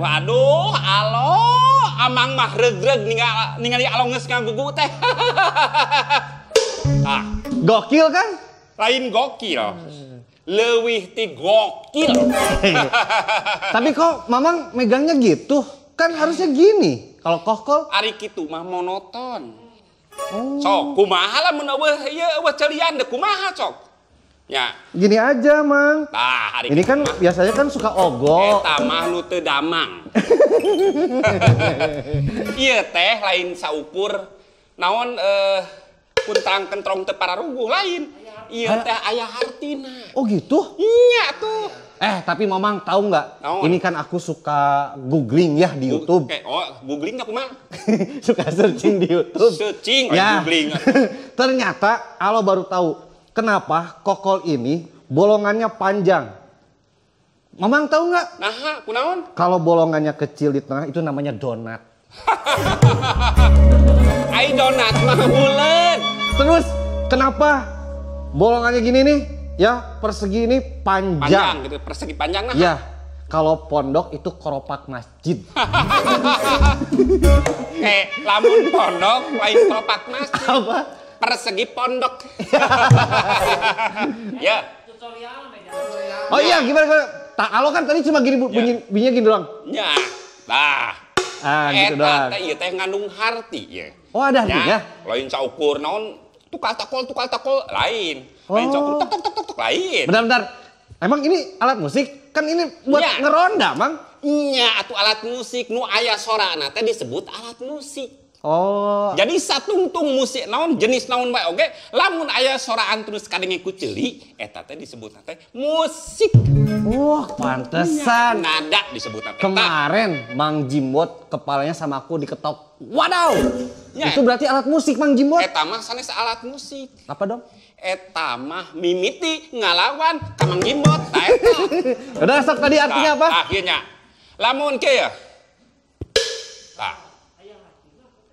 Waduh, alo, amang mah regreg ningali alo geus ngagugu teh. Ah, Gokil kan? lain gokil. Leuwih ti gokil. Tapi kok Mamang megangnya gitu? Kan harusnya gini. Kalau kokol Ari kitu mah monoton. oh. Sok, kumaha lah mun eueuh ieu eueuh celian deh kumaha sok. Ya, Gini aja, Mang. tah hari Ini kan biasanya kan suka ogo. eta mah nu teu damang. Ieu teh lain saukur naon kuntang kentrong teu pararuguh lain. Ieu teh aya hartina. Oh gitu? Nya tuh. Tapi Mamang tahu nggak? Naon? Ini kan aku suka googling ya di YouTube. Googling aku mah. Suka searching di YouTube. Searching, Ya. googling. Ternyata Alo baru tahu kenapa kokol ini bolongannya panjang. Mamang tahu nggak? Nah, kunaon? Kalau bolongannya kecil di tengah itu namanya donat. Ai donat mah buleun. Terus kenapa bolongannya gini nih? Ya persegi ini Panjang panjang. gitu, persegi panjang nah. Ya kalau pondok itu keropak masjid. Lamun pondok lain kelopak masjid. Apa? Persegi pondok. Ya. Oh iya gimana? Alo kan tadi cuma gini bunyinya gini doang. Ya. Nah. Gitu doang. Eta ieu teh ngandung harti ya. Oh ada artinya? Lain saukur naon tukal takol lain. Lain saukur tok lain. Bentar. Emang ini alat musik? Kan ini buat Ya. ngeronda, Mang. Nya atuh alat musik nu aya sorana teh disebut alat musik. Oh. Jadi satungtung musik naon jenis naon bae oge lamun aya soraan terus kadenge ku ceuli eta teh disebutna teh musik. Wah, pantesan. Nada disebutna teh. Kemarin Mang Jimbot kepalanya sama aku diketok. Wadaw. Ya. Itu berarti alat musik Mang Jimbot. Eta mah sanes alat musik. Apa dong? Eta mah mimiti ngalawan ka Mang Jimbot. Tah eta. Udah sok tadi artinya apa? Akhirnya lamun kieu ya. Tah.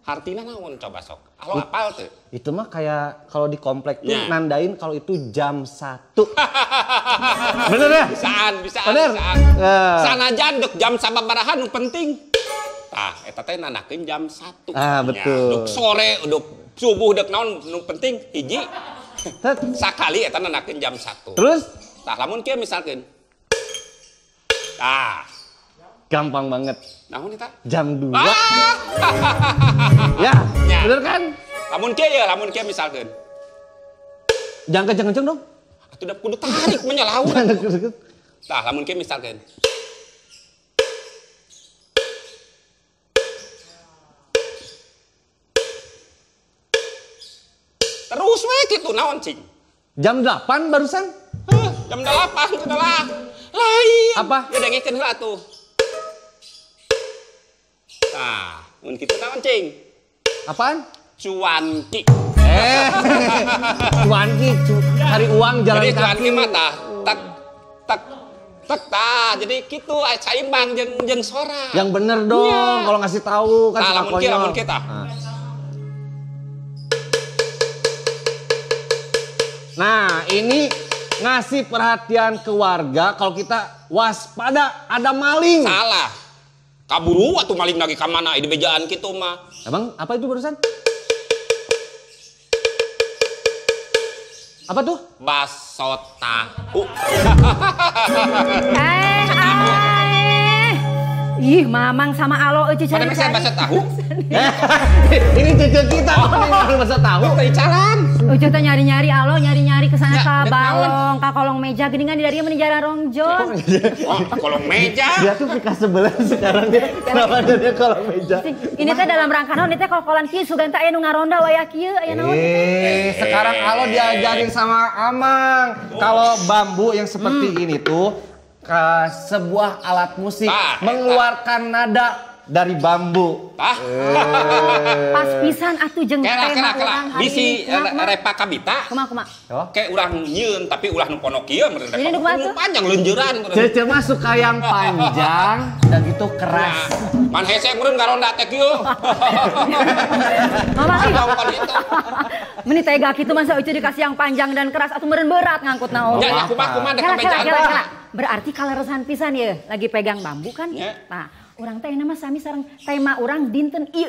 Artinya naon coba sok? Alo apal tuh? Itu mah kayak kalau di komplek tuh Ya. nandain kalau itu jam 1. Bener ya? Bisaan. Bener. Sanajan dek jam sababaraha nu penting. Tah, eta teh nanakeun jam 1. Betul. Dek sore, dek subuh dek naon nu penting hiji. Sakali eta nanakeun jam 1. Terus? Tah, lamun kieu misalkeun. Tah, Gampang banget. naon eta? Jam 2. Ya. Bener kan? Lamun kieu misalkeun. Jangan kenceng-kenceng dong. Atuh da kudu tarik menyalaun. Jangan deket-deket. Tah, lamun kieu misalkeun. Terus we kitu naon cing? Jam 8 barusan? Jam 8 adalah lain. Apa? Ngedengekeun heula atuh. Nah, mun kitu naon cing? Apaan? Cuanki. Cuanki, cari uang jalan Jadi kaki. cuanki mah tah tak tah. Jadi kitu saimbang jeung sora. Yang bener dong, kalau ngasih tahu kan Nah, suka lamun konyol. kieu tah. Nah, ini ngasih perhatian ke warga kalau kita waspada ada maling. Salah. Kaburu atuh maling lagi ka mana di bejaan kitu mah. Emang apa itu barusan? Apa tuh? Baso tahu. Ih, Mamang sama Alo eueuh Mana mesen baso tahu? Ini cucu kita nih masa tahu. Teu jalan. Eueuh teh nyari-nyari Alo, nyari-nyari kesana Ya, ka dek balong, ka kolong meja geuningan di dari meni jalan rongjon. Oh, kolong meja. Dia tuh pika sebelah sekarang dia. Kenapa dia kolong meja? Ini teh dalam rangka naon ieu teh kokolan kieu sugan teh aya nu ngaronda waya kieu aya naon? Sekarang Alo diajarin sama Amang. Kalau bambu yang seperti ini tuh sebuah alat musik mengeluarkan nada dari bambu. Pas pisan atuh jeung Kela tema urang hari bisi ini. repa kabita. Kumaha? Kayak ulah nyieun tapi ulah nu ponok kieu meureun. Jadi nu kumaha tuh? Panjang leunjeuran. Cece mah suka yang panjang dan gitu keras. Man hese meureun ngaronda teh kieu. Mama Tahu kan itu. Meni tega kitu masa eueuh dikasih yang panjang dan keras atuh meureun berat ngangkutna oh. Ya kumaha dek Kela. kabejaan. Berarti kaleresan pisan ya, lagi pegang bambu kan? Ya. Nah, Urang teh nama sami sareng tema urang dinten ieu.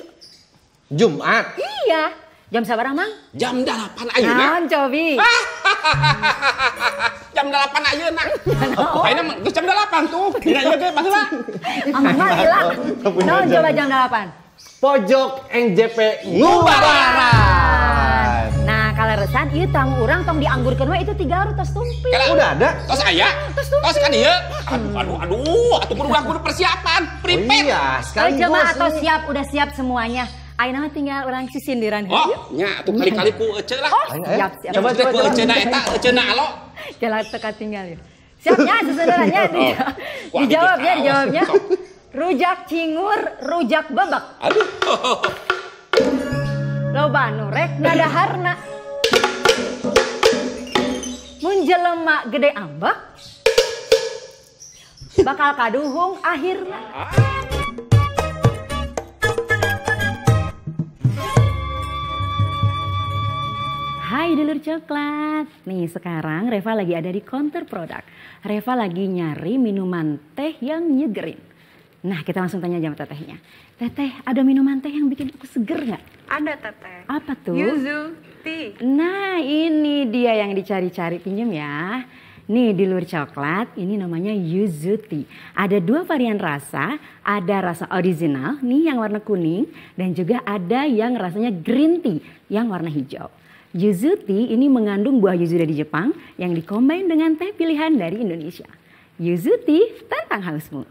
Jumat. Iya. Jam sabaraha, Mang? Jam 8 ayeuna. Naon, Cobi? Jam 8 ayeuna. Ayeuna mah geus jam 8 tuh. Dina ieu ge baheula. Amun mah ilang. Naon coba jam 8? Pojok NJP ngubaran. Nah, kaleresan ieu tang urang tong dianggurkeun we itu 3 tos tumpik. Udah ada? Tos aya? Tos kan ieu. Aduh, atuh kudu persiapan, prepare. Iya, sekaligus. Coba atau siap, udah siap semuanya. Ayeuna mah tinggal urang sisindiran heula. Oh, nya atuh kali-kali ku ece lah. Oh, siap. Coba Ku eceuna eta, eceuna alo. Jalan teka tinggal ya. Siapnya sebenarnya dijawabnya. Rujak cingur, rujak babak. Aduh. Loba nu rek ngadaharna. Mun jelema gede ambak bakal kaduhung akhirna. Hai dulur coklat. Nih sekarang Reva lagi ada di counter produk. Reva lagi nyari minuman teh yang nyegerin. Nah kita langsung tanya aja sama tetehnya. Teteh ada minuman teh yang bikin aku seger nggak? Ada teteh. Apa tuh? Yuzu tea. Nah ini dia yang dicari-cari, pinjem ya. Nih di luar coklat ini namanya yuzu tea. Ada 2 varian rasa, ada rasa original nih yang warna kuning dan juga ada yang rasanya green tea yang warna hijau. Yuzu tea ini mengandung buah yuzu dari Jepang yang dikombin dengan teh pilihan dari Indonesia. Yuzu tea tantang hausmu.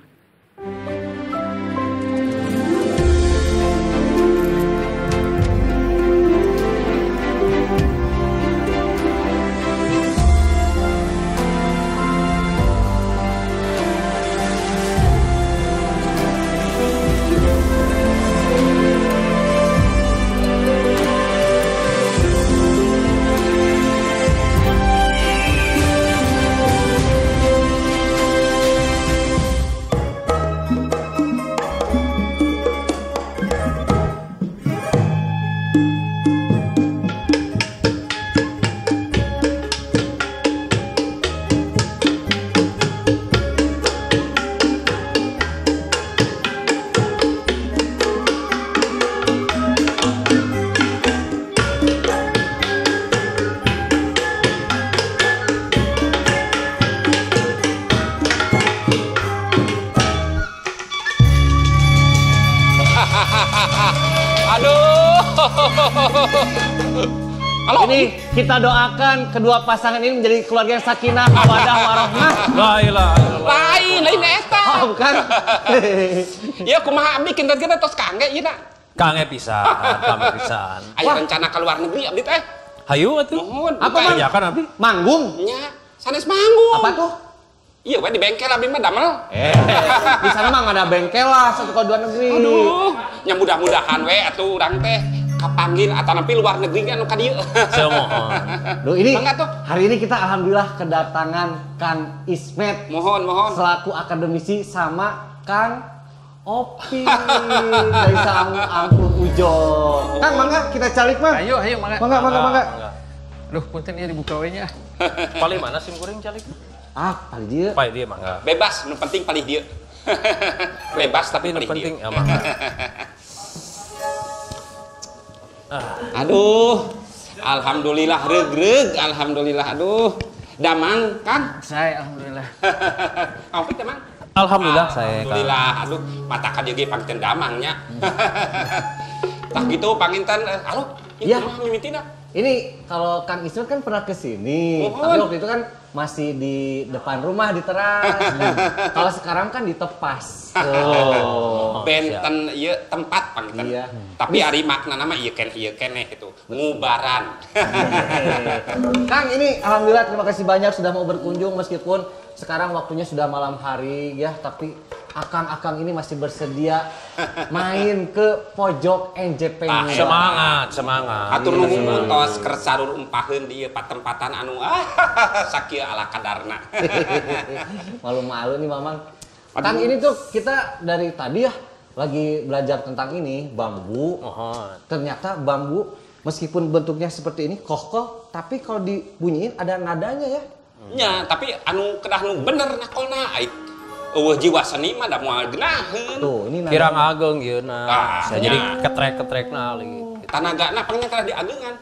Aduh. Halo. Ini kita doakan kedua pasangan ini menjadi keluarga yang sakinah, mawaddah, warahmah. La ilaha illallah. Lain eta. Oh, bukan. Iya kumaha abdi kinten-kinten tos kangge ieu na. Kange pisan, kami pisan. Aya rencana ke luar negeri abdi teh. Hayu atuh. Mohon. Apa, Mang? Ya kan abdi? Manggung. Nya, sanes manggung. Apa tuh? Iya, we di bengkel abdi mah damel. Di sana mah nggak ada bengkel lah, satu ke 2 negeri. Aduh, nya mudah-mudahan we atuh urang teh kapanggil atau nampi luar negeri kan ka dieu. Saya mohon. Duh, ini Mangga tuh. hari ini kita alhamdulillah kedatangan Kang Ismet Mohon. selaku akademisi sama Kang Opi dari Ampun Ujo. Kang, mangga kita calik, Mang. Ayo, mangga. Mangga. Duh, punten ya dibuka we nya. Paling mana sim kuring calik? Ah, paling dia. Pai dia mangga. Bebas, nu penting palih dieu. Bebas tapi Tapi nu palih penting dieu. ya mangga. Aduh. Alhamdulillah regreg, alhamdulillah. Aduh. Damang, Kang. Saya alhamdulillah. Apa teh, Mang? Alhamdulillah saya. Kang. Alhamdulillah. Aduh, mata ka dieu ge panginten damangnya. Tah gitu panginten halo. Iya. Mimitina. Ini kalau Kang Ismet kan pernah ke sini, Mohon. tapi waktu itu kan masih di depan rumah di teras. Kalau sekarang kan di tepas. Oh. Benten ieu tempat panginten. Iya. Tapi ari maknana mah ieu keneh gitu. Ngubaran. Kang, ini alhamdulillah terima kasih banyak sudah mau berkunjung meskipun sekarang waktunya sudah malam hari ya, tapi akang-akang ini masih bersedia main ke pojok NJP. Semangat. Atur nuhun tos kersarur umpaheun di ieu patempatan anu sakieu ala kadarna. Malu-malu nih Mamang. Kang, ini tuh kita dari tadi ya lagi belajar tentang ini bambu. Mohon. Ternyata bambu meskipun bentuknya seperti ini kokoh, tapi kalau dibunyiin ada nadanya ya. Nya, tapi anu kedah nu bener nakolna ait jiwa seni mah da moal geunaheun. Tuh, ini Kirang ageng ieu Ah, nah. Saya jadi ketrek-ketrekna gitu. Tanagana paling tara diageungan.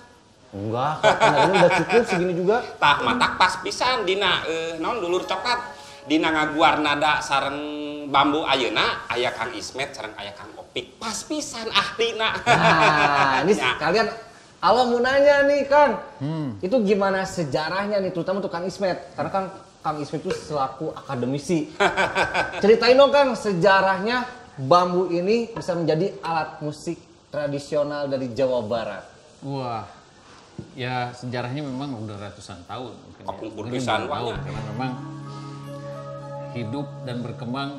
Enggak, kok tenaganya udah cukup segini juga. Tah matak pas pisan dina naon dulur coklat. Dina ngaguar nada sareng bambu ayeuna aya Kang Ismet sareng aya Kang Opik. Pas pisan ahlina. Nah, ini Ya. kalian Allah mau nanya nih Kang. Itu gimana sejarahnya nih terutama untuk Kang Ismet? Karena kan Kang Ismet itu selaku akademisi. Ceritain dong Kang sejarahnya bambu ini bisa menjadi alat musik tradisional dari Jawa Barat. Wah, ya sejarahnya memang udah ratusan tahun. Mungkin ya. Kapungkur Mungkin pisan belum tahu, wanya. karena memang hidup dan berkembang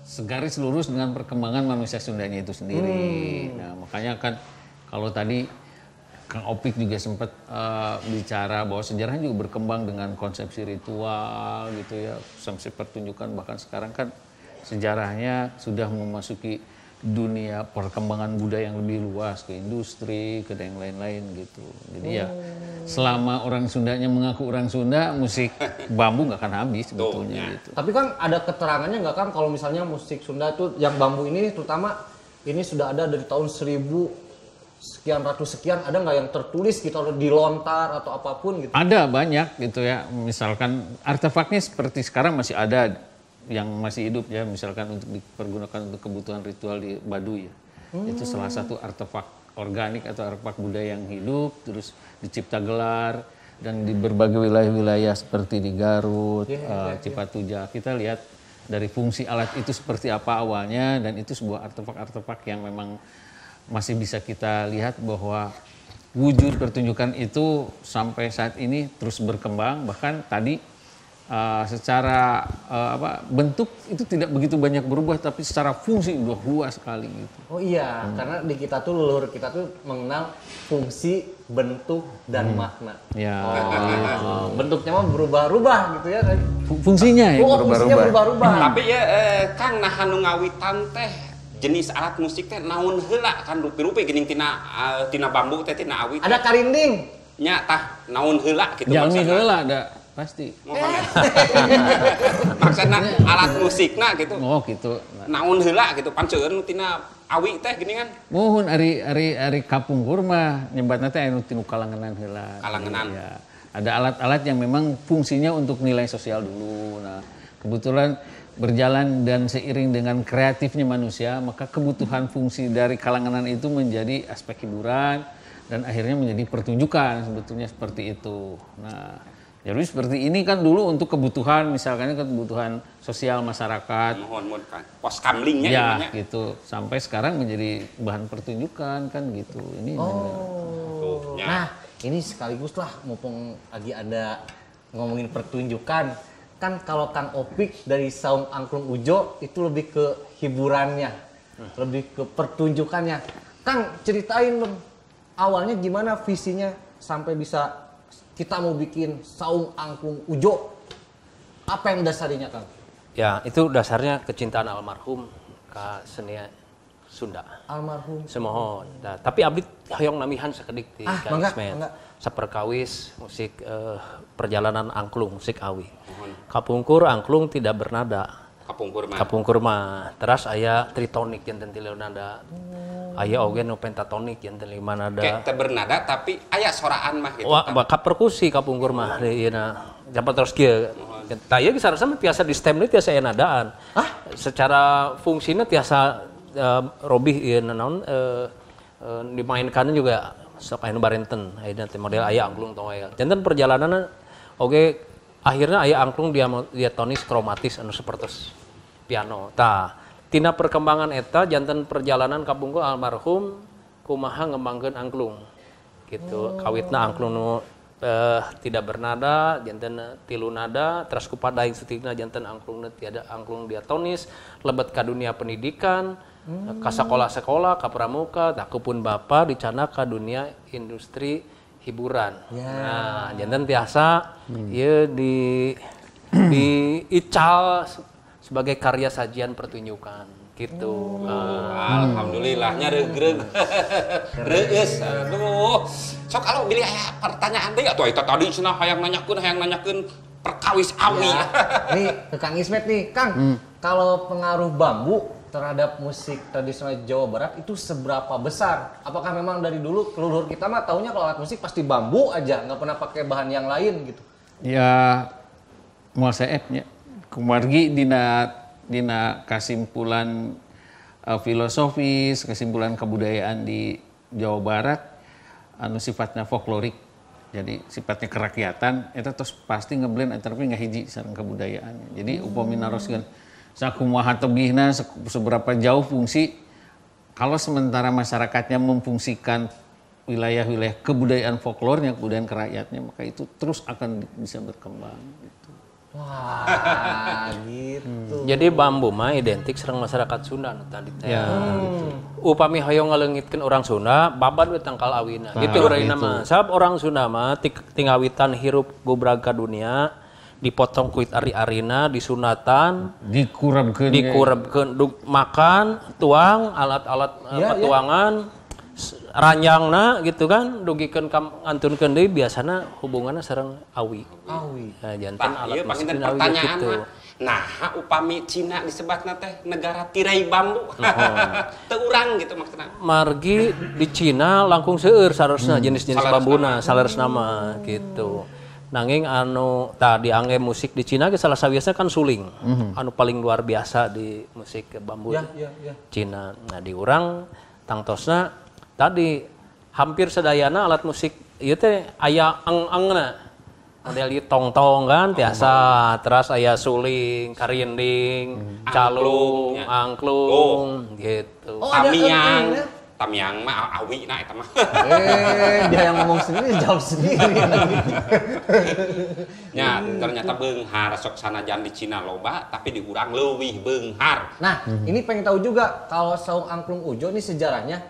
segaris lurus dengan perkembangan manusia Sundanya itu sendiri. Nah, makanya kan kalau tadi Kang Opik juga sempat bicara bahwa sejarahnya juga berkembang dengan konsepsi ritual gitu ya, sampai pertunjukan, bahkan sekarang kan sejarahnya sudah memasuki dunia perkembangan budaya yang lebih luas, ke industri, ke yang lain-lain gitu. Jadi ya selama orang Sundanya mengaku orang Sunda, musik bambu nggak akan habis sebetulnya gitu. Tapi kan ada keterangannya nggak Kang kalau misalnya musik Sunda itu yang bambu ini terutama ini sudah ada dari tahun 1000 sekian ratus sekian, ada nggak yang tertulis gitu atau di lontar atau apapun gitu? Ada banyak gitu ya, misalkan artefaknya seperti sekarang masih ada yang masih hidup ya, misalkan untuk dipergunakan untuk kebutuhan ritual di Baduy ya. Itu salah satu artefak organik atau artefak budaya yang hidup, terus di Cipta Gelar dan di berbagai wilayah-wilayah seperti di Garut, Cipatujah. Kita lihat dari fungsi alat itu seperti apa awalnya, dan itu sebuah artefak-artefak yang memang masih bisa kita lihat bahwa wujud pertunjukan itu sampai saat ini terus berkembang. Bahkan tadi secara bentuk itu tidak begitu banyak berubah, tapi secara fungsi udah luas sekali gitu. Oh iya, karena di kita tuh leluhur kita tuh mengenal fungsi, bentuk, dan makna. Ya, Bentuknya mah berubah-ubah gitu ya kan? fungsinya ya Oh, fungsinya berubah-ubah. Tapi ya Kang nah anu ngawitan teh jenis alat musik teh naon heula kan rupi-rupi geuning tina bambu teh tina awit. Ada karinding. Nya tah naon heula gitu Jalmi maksudna. heula ada pasti. Maksudna alat musikna gitu. Oh gitu. Naon heula gitu panceueun tina awi teh geuningan. Mohon ari kapungkur mah nyebatna teh anu tinu kalanganan heula. Kalanganan. Ya. Ada alat-alat yang memang fungsinya untuk nilai sosial dulu. Nah, kebetulan berjalan dan seiring dengan kreatifnya manusia, maka kebutuhan fungsi dari kalanganan itu menjadi aspek hiburan dan akhirnya menjadi pertunjukan, sebetulnya seperti itu. Nah, jadi seperti ini kan dulu untuk kebutuhan, misalkan kebutuhan sosial masyarakat. Mohon kan. Pos kamlingnya Ya, namanya. gitu. Sampai sekarang menjadi bahan pertunjukan kan gitu. Ini Tuh, nya. Nah, ini sekaligus lah mumpung lagi ada ngomongin pertunjukan. Kan kalau Kang Opik dari Saung Angklung Ujo itu lebih ke hiburannya, lebih ke pertunjukannya. Kang, ceritain dong awalnya gimana visinya sampai bisa kita mau bikin Saung Angklung Ujo. Apa yang dasarnya Kang? Ya, itu dasarnya kecintaan almarhum ke seni Sunda. Almarhum. Semohon. Nah, tapi abdi hoyong namihan sakedik di Kang mangga, Ismet. mangga. Saperkawis musik perjalanan angklung, musik awi. Kapungkur angklung tidak bernada. Kapungkur mah. Kapungkur mah. Terus aya tritonik janten ti nada. Aya oge nu pentatonik janten 5 nada. Kayak teu bernada tapi aya soraan mah gitu. Wah, Kang. bakal perkusi kapungkur mah ieu-na. Dapat terus kieu. Tah ieu sarasa mah tiasa di stem teh tiasa aya nadaan. Secara fungsina tiasa robih ieu naon dimainkan juga sok aya nu barenten. Ayeuna teh model aya angklung tong aya. Janten perjalananna oge akhirnya aya angklung diatonis kromatis anu sapertos piano. Tah, tina perkembangan eta janten perjalanan kapungkur almarhum kumaha ngembangkeun angklung. Gitu. Kawitna angklung nu tidak bernada, janten 3 nada, terus ku padaing setikna janten angklung tiada angklung diatonis, lebet ka dunia pendidikan, ka sekolah-sekolah, ka pramuka, takupun bapa dicana ka dunia industri hiburan. Nah, janten tiasa ieu diical sebagai karya sajian pertunjukan gitu. Alhamdulillahnya regreg. Reus. Aduh. Sok kalau bilih aya pertanyaan deui atuh eta tadi cenah hayang nanyakeun perkawis awi. Ya. Nih ke Kang Ismet nih, Kang. Kalau pengaruh bambu terhadap musik tradisional Jawa Barat itu seberapa besar? Apakah memang dari dulu leluhur kita mah taunya kalau alat musik pasti bambu aja, nggak pernah pakai bahan yang lain gitu? Ya, moal saepnya. Kumargi dina kesimpulan filosofis, kesimpulan kebudayaan di Jawa Barat, anu sifatnya folklorik. Jadi sifatnya kerakyatan, itu terus pasti ngeblend tapi nggak hiji sareng kebudayaan. Jadi upami naroskeun sakumaha tebihna seberapa jauh fungsi, kalau sementara masyarakatnya memfungsikan wilayah-wilayah kebudayaan folklornya, kebudayaan kerakyatnya, maka itu terus akan bisa berkembang. Gitu. Wah, gitu. Jadi bambu mah identik sareng masyarakat Sunda tadi teh. Ya. Upami hoyong ngaleungitkeun orang Sunda, baban we tangkal awina. Itu urangna mah. Sabab orang Sunda mah tinggawitan hirup gubrag ka dunia, dipotong kuit ari-arina, disunatan, dikurabkeun makan, tuang, alat-alat petuangan, ranjangna gitu kan, dugikeun ngantunkeun deui biasana hubunganna sareng awi. Nah, janten alat musik awi gitu. Nah, upami Cina disebatna teh negara tirai bambu. Teu urang gitu maksudna. Margi di Cina langkung seueur saresna jenis-jenis bambuna, saresna mah gitu. Nanging anu diangge musik di Cina ge salah sawiasna kan suling. Anu paling luar biasa di musik bambu Cina. Nah, di urang tangtosna tadi hampir sedayana alat musik ieu teh aya ang-angna. Model ieu tong-tong kan biasa, terus aya suling, karinding, calung, angklung gitu. Tamiang mah awi na eta mah. Dia yang ngomong sendiri jawab sendiri. Ya, ternyata beunghar sok sanajan di Cina loba tapi di urang leuwih beunghar. Nah, ini pengen tahu juga kalau Saung Angklung Ujo ini sejarahnya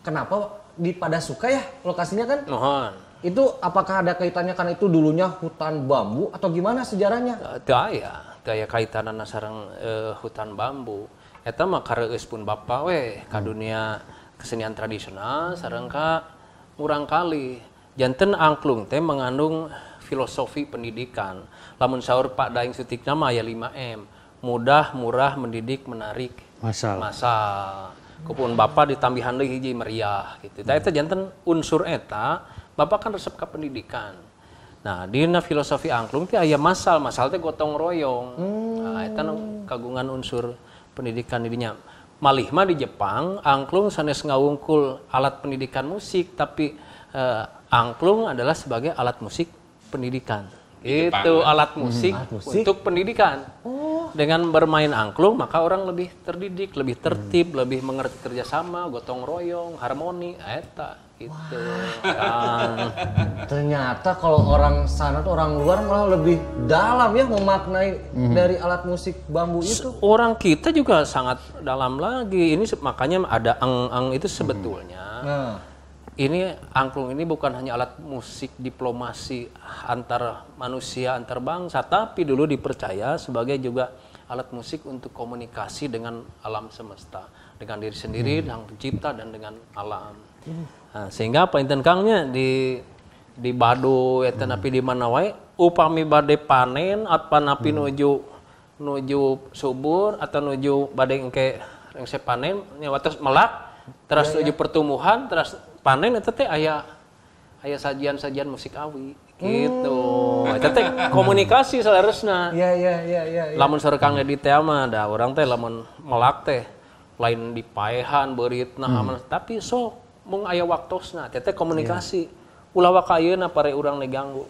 kenapa di Padasuka ya lokasinya kan? Mohon. Itu apakah ada kaitannya karena itu dulunya hutan bambu atau gimana sejarahnya? Teu aya kaitanana sareng hutan bambu. Eta mah kareueus pun bapa we ka dunia kesenian tradisional sareng ka murang kali. Janten angklung teh mengandung filosofi pendidikan. Lamun saur Pak Daeng Sutikna mah aya 5M. Mudah, murah, mendidik, menarik, masal. Kupun bapa ditambihan deui hiji meriah gitu. Da eta janten unsur eta Bapak kan resep ke pendidikan. Nah, dina filosofi angklung teh aya masal teh gotong royong. Nah, eta kagungan unsur pendidikan didinya. Malih mah di Jepang, angklung sanes ngawungkul alat pendidikan musik, tapi angklung adalah sebagai alat musik pendidikan. Itu alat musik untuk pendidikan. Dengan bermain angklung maka orang lebih terdidik, lebih tertib, lebih mengerti kerjasama, gotong royong, harmoni, eta gitu. Ternyata kalau orang sana tuh orang luar malah lebih dalam ya memaknai dari alat musik bambu itu. Orang kita juga sangat dalam lagi. Ini makanya ada ang itu sebetulnya. Ini angklung ini bukan hanya alat musik diplomasi antar manusia, antar bangsa, tapi dulu dipercaya sebagai juga alat musik untuk komunikasi dengan alam semesta, dengan diri sendiri, dengan pencipta dan dengan alam. Nah, sehingga apa enten kangnya di Baduy eta napi di mana wae upami bade panen apa napi nuju subur atau nuju bade engke rengse panen nyawa terus melak terus nuju pertumbuhan terus panen eta teh aya sajian-sajian musik awi gitu. Eta teh komunikasi salaresna. Iya. Lamun sarekang di teh mah da urang teh lamun melak teh lain dipaehan beuritna tapi sok mung aya waktosna teh komunikasi. Ulah wa ka ayeuna pare urang diganggu.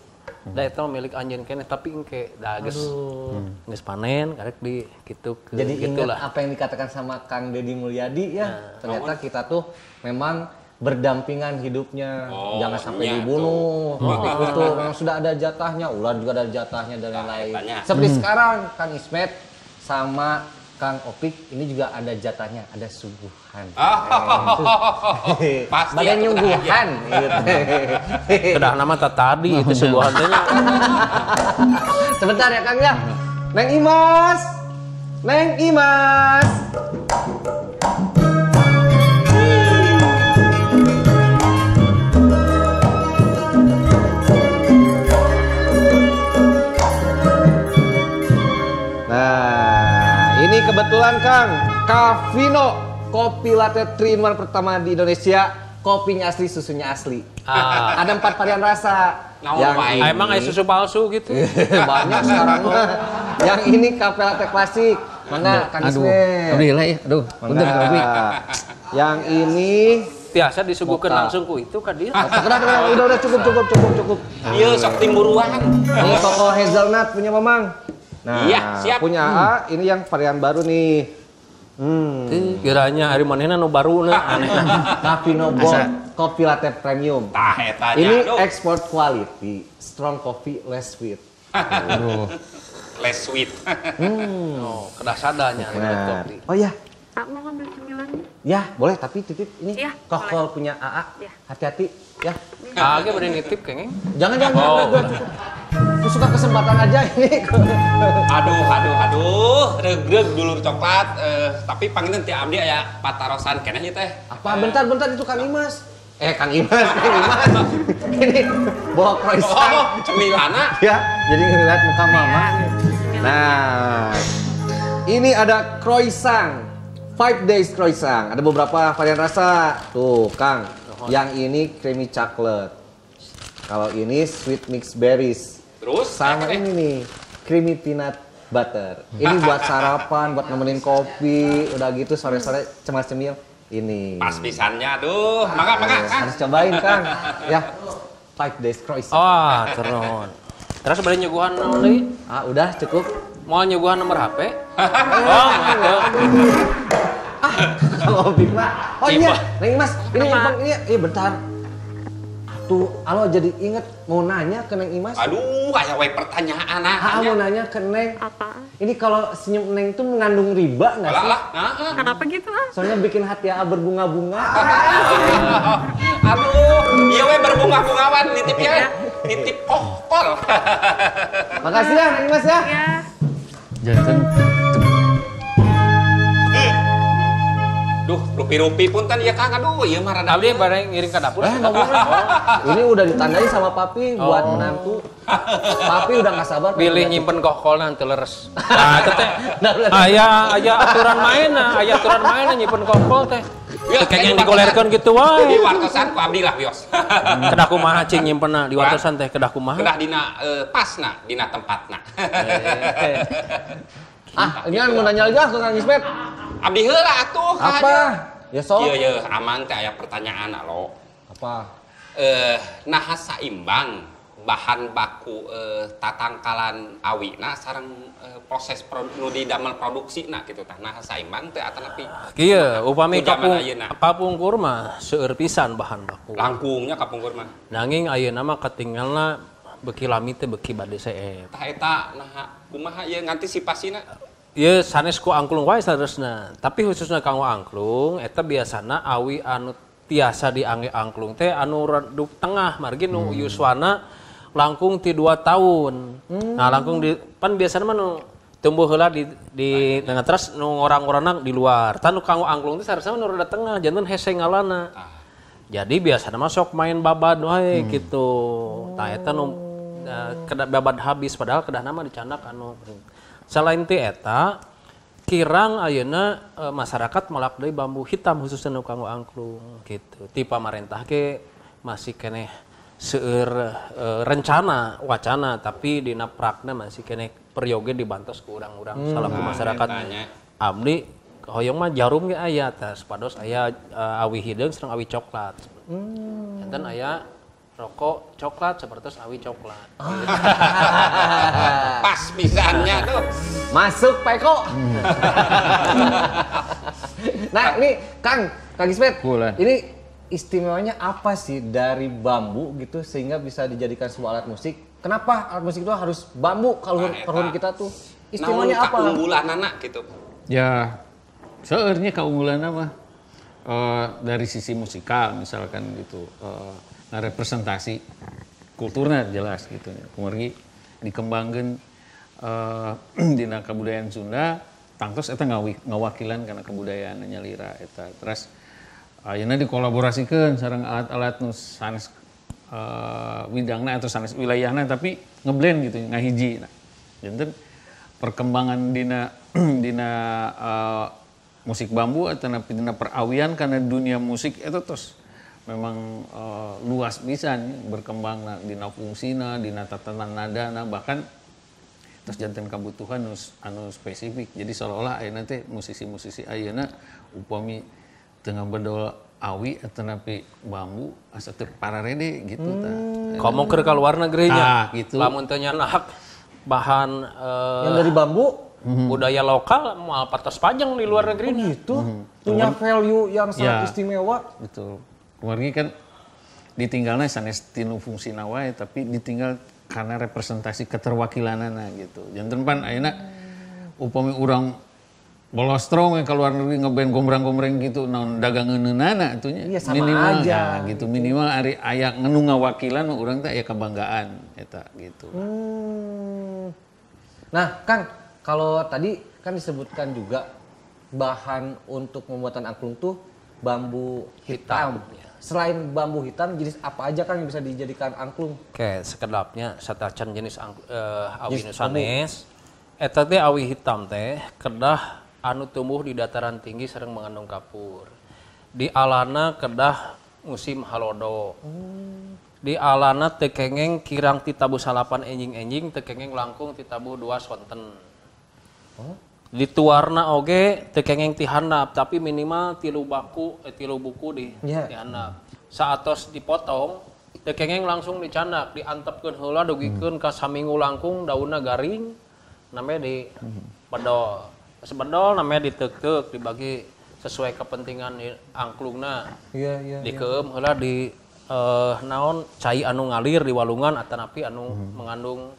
Da eta milik anjeun keneh tapi engke da geus panen karek di kitu ke jadi gitulah. Ingat apa yang dikatakan sama Kang Deddy Mulyadi ya. Ternyata kita tuh memang berdampingan hidupnya, jangan sampai dibunuh. Itu memang sudah ada jatahnya, ular juga ada jatahnya dan lain-lain. Seperti sekarang Kang Ismet sama Kang Opik ini juga ada jatahnya, ada suguhan. Pasti bagian nyungguhan gitu. Kedah nama tadi itu suguhan teh. Sebentar ya Kang ya. Neng Imas. Neng Imas. Cafino, kopi latte 3 in 1 pertama di Indonesia. Kopinya asli, susunya asli. Ada 4 varian rasa. Emang ada susu palsu gitu? Banyak sekarang mah. Yang ini kafe latte klasik. Mana Kang Ismet? Alhamdulillah ya. Aduh, punten kopi. Yang ini biasa disuguhkan langsung ku itu kan dia. Udah cukup. Iya, sok timburuan. Ini koko hazelnut punya Mamang. Nah, Iya, siap. punya AA, ini yang varian baru nih. Kiranya hari manehna nu baru aneh. Cafino Gold, kopi latte premium. Tah eta nya. Ini export quality, strong coffee, less sweet. Less sweet. Oh, kedah sadanya Benar. kopi. Oh iya, Tak mau ambil cemilannya? ya boleh tapi titip ini Iya, kokol punya AA. Iya. Hati-hati ya. Age beri nitip kengeng. Jangan Oh. cukup. Lu suka kesempatan aja ini. Aduh, regreg dulur coklat. Tapi panggilin ti abdi aya patarosan keneh ieu teh. Apa bentar itu Kang Imas. Kang Imas. Ini bawa croissant. Oh, cemilana. Ya, jadi ngeliat muka mama. Nah, ini ada croissant, 5 days croissant. Ada beberapa varian rasa. Tuh, Kang. Yang ini creamy chocolate. Kalau ini sweet mixed berries. Terus Sama ini nih, creamy peanut butter. Ini buat sarapan, buat nemenin kopi. Udah gitu sore-sore cemas-cemil. Ini. pas pisannya. Aduh, mangga Kang. Harus cobain, Kang. Ya, 5 days croissant. Oh, terus beri nyuguhan naon deui? Udah cukup. Mau nyuguhan nomor HP? Oh, gitu. Kalau Bima. Oh iya, Neng Mas, ini nyimpen ini bentar. Tuh, alo jadi inget mau nanya ke Neng Imas. Aduh, aya we pertanyaan Mau nanya ke Neng. Apa? Ini kalau senyum Neng tuh mengandung riba nggak sih? Lah, Kenapa gitu ah? Soalnya bikin hati AA berbunga-bunga. aduh, iya we berbunga-bungawan nitip ya. Nitip kokol. Makasih ya Neng Imas ya. Ya. Jantan Duh, rupi-rupi punten ya Kang. Aduh, ieu mah rada. Abdi bareng ngiring ke dapur. Nggak boleh. Ini udah ditandai sama Papi buat menantu. Papi udah nggak sabar. Pilih nyimpen kokol nanti leres. Nah, itu teh. Aya aturan mainna nyimpen kokol teh. Ya, Kayak yang digolerkeun gitu Di wae. wartosan ku abdi lah, Wios. Kedah kumaha cing nyimpenna di wartosan teh kedah kumaha. Kedah dina pasna, dina tempatna. Ini kan mau nanya lagi ke Kang Ismet. Abdi heula atuh. Apa? Ya sok. Iya, amang teh aya pertanyaan lo. Apa? Naha saimbang bahan baku tatangkalan awina sareng proses nu didamel produksina gitu tah. Naha saimbang teh atanepi Kieu upami Zaman ayeuna. kapungkur mah seueur pisan bahan baku. langkungnya kapungkur mah. Nanging ayeuna mah katinggalna beki lami teh beki bade seep. Tah eta naha kumaha ieu ngantisipasina? Ieu sanes ku angklung wae saresna. Tapi khususna kanggo angklung eta biasana awi anu tiasa diangge angklung teh anu redup tengah margi nu yuswana langkung ti 2 tahun. Nah, langkung di pan biasana mah nu tumbuh heula di tengah terus nu ngorang-ngorana di luar. Tah nu kanggo angklung teh saresna nu rada tengah janten hese ngalana. Jadi biasana mah sok main babad wae gitu. Tah eta nu kedah babad habis padahal kedah nama dicandak anu. Selain ti eta kirang ayeuna masyarakat melak deui bambu hitam khususnya nu kanggo angklung gitu. Ti pamarentah ge masih keneh seueur rencana wacana tapi dina prakna masih keneh peryoge dibantos ku urang-urang salaku masyarakat. Abdi hoyong mah jarum ge aya tah supados aya awi hideung sareng awi coklat. Enten aya rokok coklat sapertos awi coklat. Pas pisannya tuh. Masuk Pak Eko. Nah, ini Kang Ismet. Boleh. Ini istimewanya apa sih dari bambu gitu sehingga bisa dijadikan sebuah alat musik? Kenapa alat musik itu harus bambu kalau perun kita tuh? Istimewanya apa? Keunggulanana gitu. ya sebenarnya keunggulannya mah dari sisi musikal misalkan gitu. Nah representasi kulturnya jelas gitu. Kemudian dikembangkan dina kebudayaan Sunda tangtos eta ngawakilan karena kebudayaan nyalira eta. Terus ayeuna dikolaborasikeun sareng alat-alat nu sanes widangna atau sanes wilayahna tapi ngeblend gitu ngahiji. Nah, janten perkembangan dina musik bambu atau dina perawian karena dunia musik itu terus memang luas bisa berkembang dina fungsina, dina tatanan nadana, bahkan terus jantan kebutuhan anu spesifik. Jadi seolah-olah ayeuna teh musisi-musisi ayeuna upami tengah bedol awi atau napi bambu asa teu pararede gitu tah. Ngomong ke luar negerinya. Gitu. Lamun teu nyanak bahan Yang dari bambu budaya lokal moal patos panjang di luar negeri. gitu. Punya value yang sangat istimewa. Betul. Kemarin kan ditinggalnya sanes tinu fungsina wae tapi ditinggal karena representasi keterwakilanana gitu. Janten pan ayeuna upami urang bolostrong yang keluar negeri ngeband gombrang-gombreng gitu naon dagangeunana atunya. Iya, sama minimal aja. gitu. Minimal ari aya ngenu ngawakilan urang teh aya kebanggaan eta gitu. Nah, Kang, kalau tadi kan disebutkan juga bahan untuk pembuatan angklung tuh bambu hitam. Selain bambu hitam, jenis apa aja Kang yang bisa dijadikan angklung? Oke, sekedapnya satacan jenis awi nu sanes. Eta teh awi hitam teh kedah anu tumbuh di dataran tinggi sareng mengandung kapur. Di alana kedah musim halodo. Di alana teu kengeng kirang ti tabuh salapan enjing-enjing, teu kengeng langkung ti tabuh 2 sonten. Di tuarna oge teu kengeng ti handap, tapi minimal 3 buku di handap. Saatos dipotong teu kengeng langsung dicandak, diantepkeun heula dugikeun ka saminggu langkung daunna garing, namanya di bedol. Sebedol namanya diteuk-teuk dibagi sesuai kepentingan angklungna. Iya. Dikeum heula di naon cai anu ngalir di walungan atanapi anu mengandung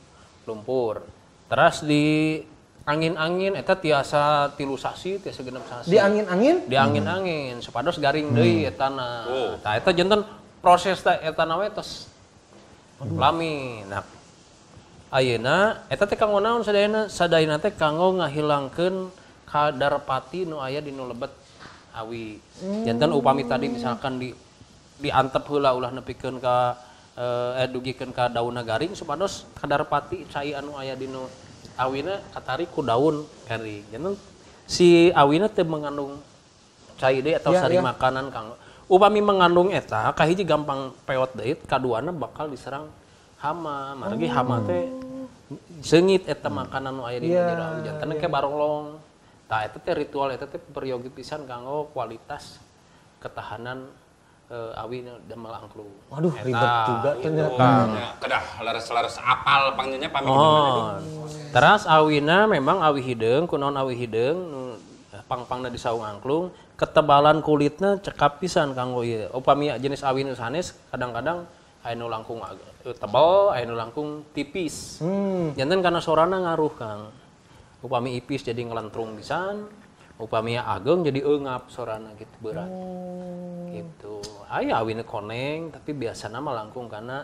lumpur. Terus di angin-angin eta tiasa 3 sasi, tiasa 6 sasi. Di angin-angin? Di angin-angin supados garing deui etana. Tah eta janten proses teh eta we tos lami. Nah, ayeuna eta teh kanggo naon sadayana teh kanggo ngahilangkeun kadarpati nu aya di nu lebet awi. Janten upami tadi misalkan diantep heula ulah nepikeun ka dugikeun ka daunna garing supados kadarpati cai anu aya di nu awina katarik ku daun garing. Janten si awina teh mengandung cai deui atau sari makanan kanggo upami mengandung eta kahiji gampang peot deui, kaduana bakal diserang hama. Margi hama teh seungit eta makanan nu aya di jero awi janten ke barolong. Tah eta teh ritual eta teh peryogi pisan kanggo kualitas ketahanan awi damel angklung. Waduh, ribet juga ternyata. Kedah leres-leres apal panggilnya pami. Teras awina memang awi hideung, kunaon awi hideung nu pang-pangna di saung angklung, ketebalan kulitna cekap pisan kanggo ieu. Upami jenis awi nu sanes kadang-kadang aya nu langkung tebal, aya nu langkung tipis. Janten kana sorana ngaruh Kang. Upami ipis jadi ngelentrung pisan, upami ageng jadi eungap sorana gitu berat. Gitu. Aya awina koneng tapi biasana mah langkung karena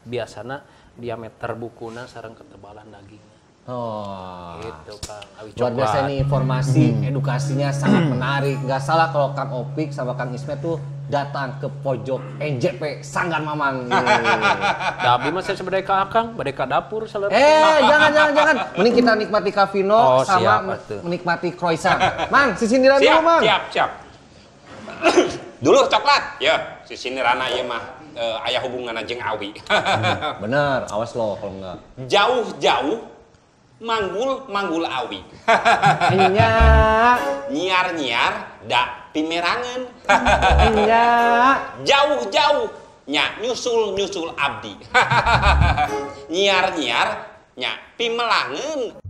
biasana diameter bukuna sareng ketebalan dagingnya. Oh. Gitu Kang. Awi Luar biasa coklat. nih informasi edukasinya sangat menarik. Nggak salah kalau Kang Opik sama Kang Ismet tuh datang ke pojok NJP Sanggar Mamang. Tapi mah saya sebagai ka Akang, badai ka dapur saleureut. Jangan. Mending kita nikmati Kavino sama siap, atuh. menikmati croissant. Mang, sisindiran dulu, Mang. Siap. Dulu coklat. Ya, si sinirana ieu mah aya hubungan jeung awi. Bener, awas lo kalau enggak. Jauh-jauh manggul awi. Iya. Nyiar-nyiar da pimerangan. Iya. Jauh-jauh nya nyusul abdi. Nyiar-nyiar nya pimelangan.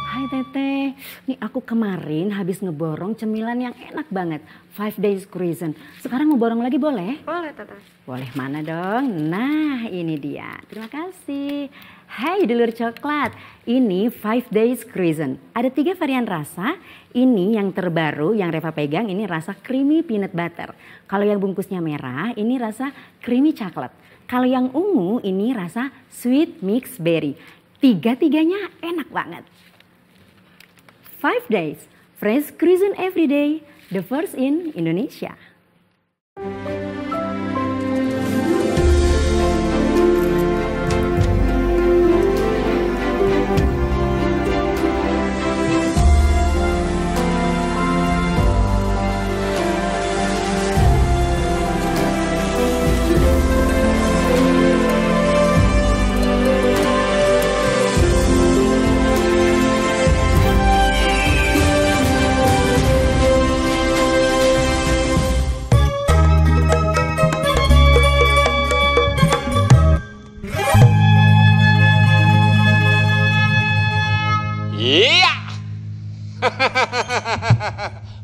Hai Teteh, nih aku kemarin habis ngeborong cemilan yang enak banget, 5 Days Cruisen. Sekarang mau borong lagi boleh? Boleh, Tata. Boleh mana dong? Nah ini dia, terima kasih. Hai dulur coklat, ini 5 Days Cruisen. Ada 3 varian rasa, ini yang terbaru yang Reva pegang, ini rasa creamy peanut butter. Kalau yang bungkusnya merah, ini rasa creamy chocolate. Kalau yang ungu, ini rasa sweet mixed berry. Tiga-tiganya enak banget. 5 Days, fresh cruisen every day, the first in Indonesia.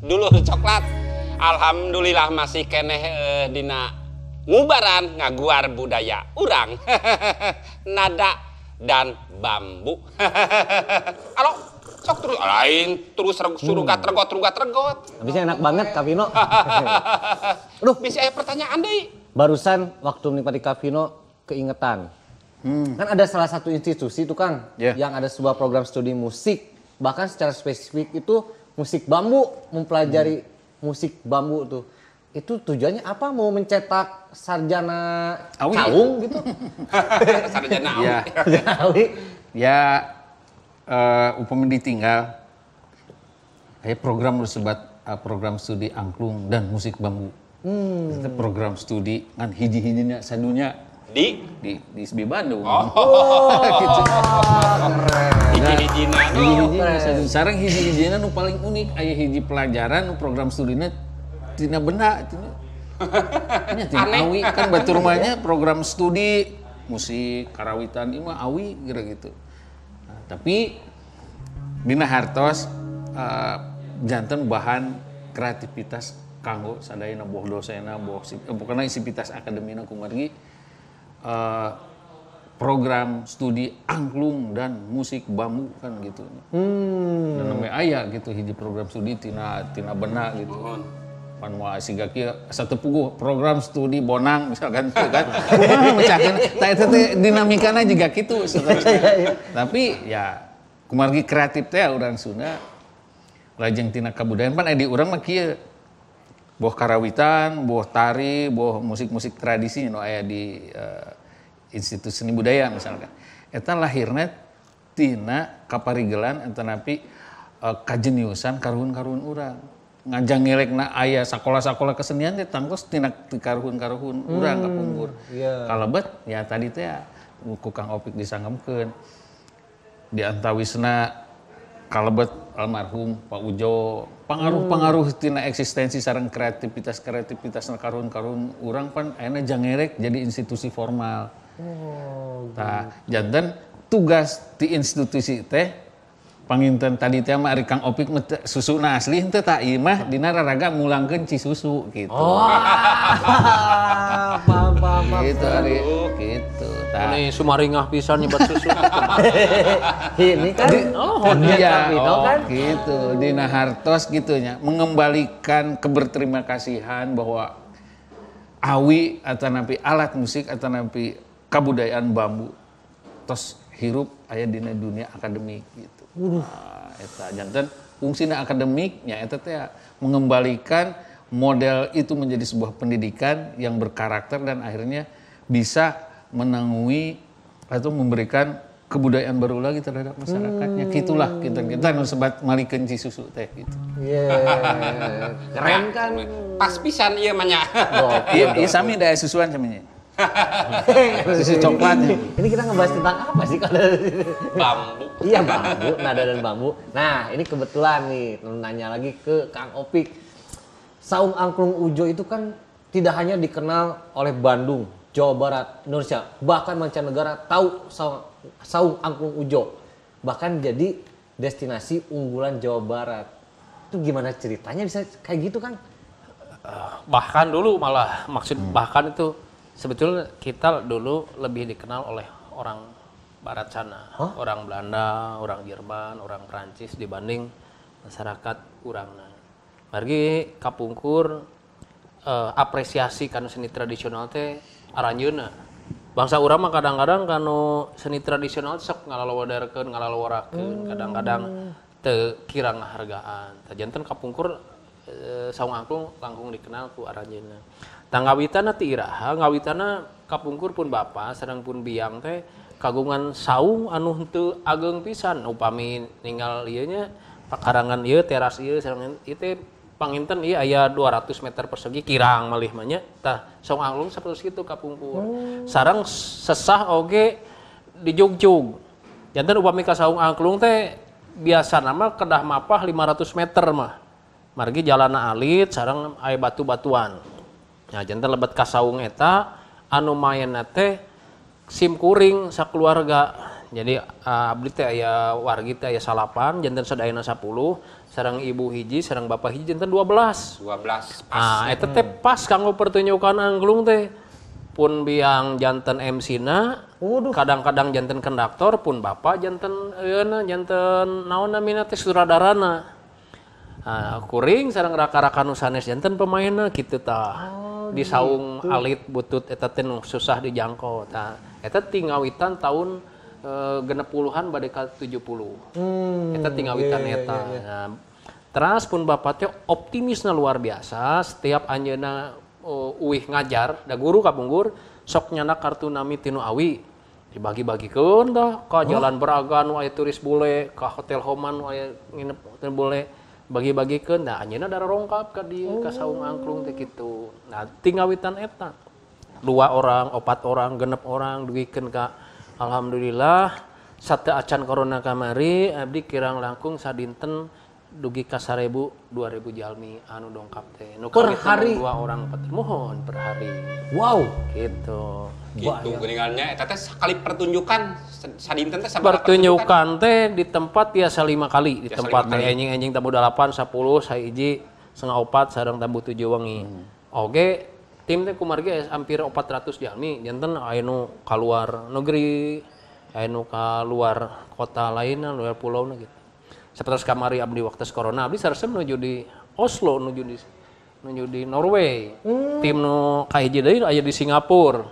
Dulur coklat, alhamdulillah masih keneh dina ngubaran ngaguar budaya urang. Nada dan bambu. Alo, sok terus lain terus surugat regot. Habisnya enak banget Kak Vino. Aduh, bisa aya pertanyaan deui. Barusan waktu menikmati Kak Vino keingetan. Kan ada salah satu institusi tuh Kang, yang ada sebuah program studi musik. Bahkan secara spesifik itu musik bambu, mempelajari musik bambu tuh. Itu tujuannya apa? Mau mencetak sarjana caung gitu? Sarjana awi. Ya, upama ditinggal, kayak program disebut program studi angklung dan musik bambu. Itu program studi kan hiji-hijinya sadunya di SB Bandung. Gitu. Hiji-hijina sareng hiji-hijina nu paling unik aya hiji pelajaran nu program studina tina benak tina awi kan batur rumahnya program studi musik karawitan ieu mah awi kira gitu. Nah, tapi dina hartos janten bahan kreativitas kanggo sadayana boh dosena boh pokona sivitas akademina kumargi program studi angklung dan musik bambu kan gitu. Dan namanya aya gitu hiji program studi tina benak gitu. Pan moal siga kieu satepuguh program studi bonang misalkan gitu kan. Kumaha mecakeun ta eta teh dinamikana jiga kitu Tapi ya kumargi kreatif teh urang Sunda lajeng tina kabudayaan pan aya di urang mah kieu. Boh karawitan, boh tari, boh musik-musik tradisi nu aya di Institut Seni Budaya misalkan. Eta lahirna tina kaparigelan antanapi kajeniusan karuhun-karuhun urang. Ngajang ngelekna aya sakola-sakola kesenian teh tangkos tina karuhun-karuhun urang kapungkur. Kalebet ya tadi teh ku Kang Opik disanggempkeun. Di antawisna kalebet almarhum Pak Ujo pengaruh tina eksistensi sareng kreativitas karuhun-karuhun urang pan ayeuna jangerek jadi institusi formal. Tah janten tugas di institusi teh panginten tadi teh mah ari Kang Opik susuna asli henteu tah ieu mah dina raraga mulangkeun Cisusu gitu. Paham. Gitu ari gitu. Tah ini sumaringah pisan nyebat susu. Ini kan kan gitu dina hartos gitunya mengembalikan keberterima-kasihan bahwa awi atanapi alat musik atanapi kabudayaan bambu tos hirup aya dina dunia akademik gitu. Eta janten fungsina akademiknya eta teh mengembalikan model itu menjadi sebuah pendidikan yang berkarakter dan akhirnya bisa menangui atau memberikan kebudayaan baru lagi terhadap masyarakatnya. Gitulah kita nu sebat malikeun Cisusu teh gitu. Keren kan. Pas pisan ieu mah nya. Iya sami da susuan samanya. Susu coklatnya. Ini kita ngebahas tentang apa sih kalau Bambu. Iya bambu, nada dan bambu. Nah ini kebetulan nih nanya lagi ke Kang Opik. Saung Angklung Ujo itu kan tidak hanya dikenal oleh Bandung, Jawa Barat, Indonesia, bahkan mancanegara tahu Saung Angklung Ujo. Bahkan jadi destinasi unggulan Jawa Barat. Itu gimana ceritanya bisa kayak gitu Kang? Bahkan dulu malah bahkan itu sebetulnya kita dulu lebih dikenal oleh orang Barat sana, orang Belanda, orang Jerman, orang Prancis dibanding masyarakat urangna. Margi kapungkur apresiasi kanu seni tradisional teh aranjeunna. Bangsa urang mah kadang-kadang kanu seni tradisional sok ngalalawadarkeun, ngalalawarakeun, kadang-kadang teu kirang ngahargaan. Janten kapungkur saung angklung langkung dikenal ku aranjeunna. Tanggawitana ti iraha, ngawitana kapungkur pun bapa sareng pun biang teh kagungan saung anu henteu ageng pisan. Upami ninggal ieu nya pakarangan ieu teras ieu sareng ieu teh panginten ieu aya 200 meter persegi kirang malih mah nya. Tah saung angklung sapertos kitu kapungkur. Sareng sesah oge dijugjug. Janten upami ka saung angklung teh biasana mah kedah mapah 500 meter mah. Margi jalana alit sareng aya batu-batuan. Nah, jantan lebet ka saung eta anu maenna teh sim kuring sakeluarga. Jadi abdi teh aya wargi teh aya 8, janten sadayana 10, sareng ibu hiji, sareng bapak hiji janten 12. 12 pas. Ah eta teh pas kanggo pertunjukan angklung teh. Pun biang janten MC-na, kadang-kadang janten konduktor, pun bapak janten janten naon namina teh suradarana. Kuring sareng raka-raka nu sanes janten pemainna kitu tah. Di saung alit butut eta teh nu susah dijangkau tah. Eta tingawitan tahun genep puluhan bade ka 70. Eta tingawitan eta. Nah, terus pun bapak teh optimisna luar biasa, setiap anjeunna uih ngajar, da guru kabunggur sok nyana kartu nami tinu awi dibagi-bagikeun tah ka jalan Braga nu aya turis bule, ka hotel Homan nu aya nginep teu bule bagi-bagikeun. Nah anjeunna dara rongkap ka dieu ka saung angklung teh kitu. Nah tingawitan eta 2 orang, 4 orang, 6 orang dugikeun ka alhamdulillah sateu acan corona kamari abdi kirang langkung sadinten dugi ka 1000 2000 jalmi anu dongkap teh. Nu per hari 2 orang 4 mohon per hari. Wow, Gitu. Gitu geuningannya eta teh sakali pertunjukan sadinten teh sabaraha Pertunjukan teh di tempat biasa 5 kali di Biasa tempat 5 teh kali. enjing-enjing tamu 8 10 sahiji 3/4 sareng tamu 7 wengi. Oge tim teh kumargi hampir 400 jalmi janten aya nu kaluar negeri, aya nu kaluar kota lainna, luar pulau gitu. Sapertos kamari abdi waktu corona abdi saresep nuju di Oslo, nuju di Norway. Tim nu kahiji deui aya di Singapura.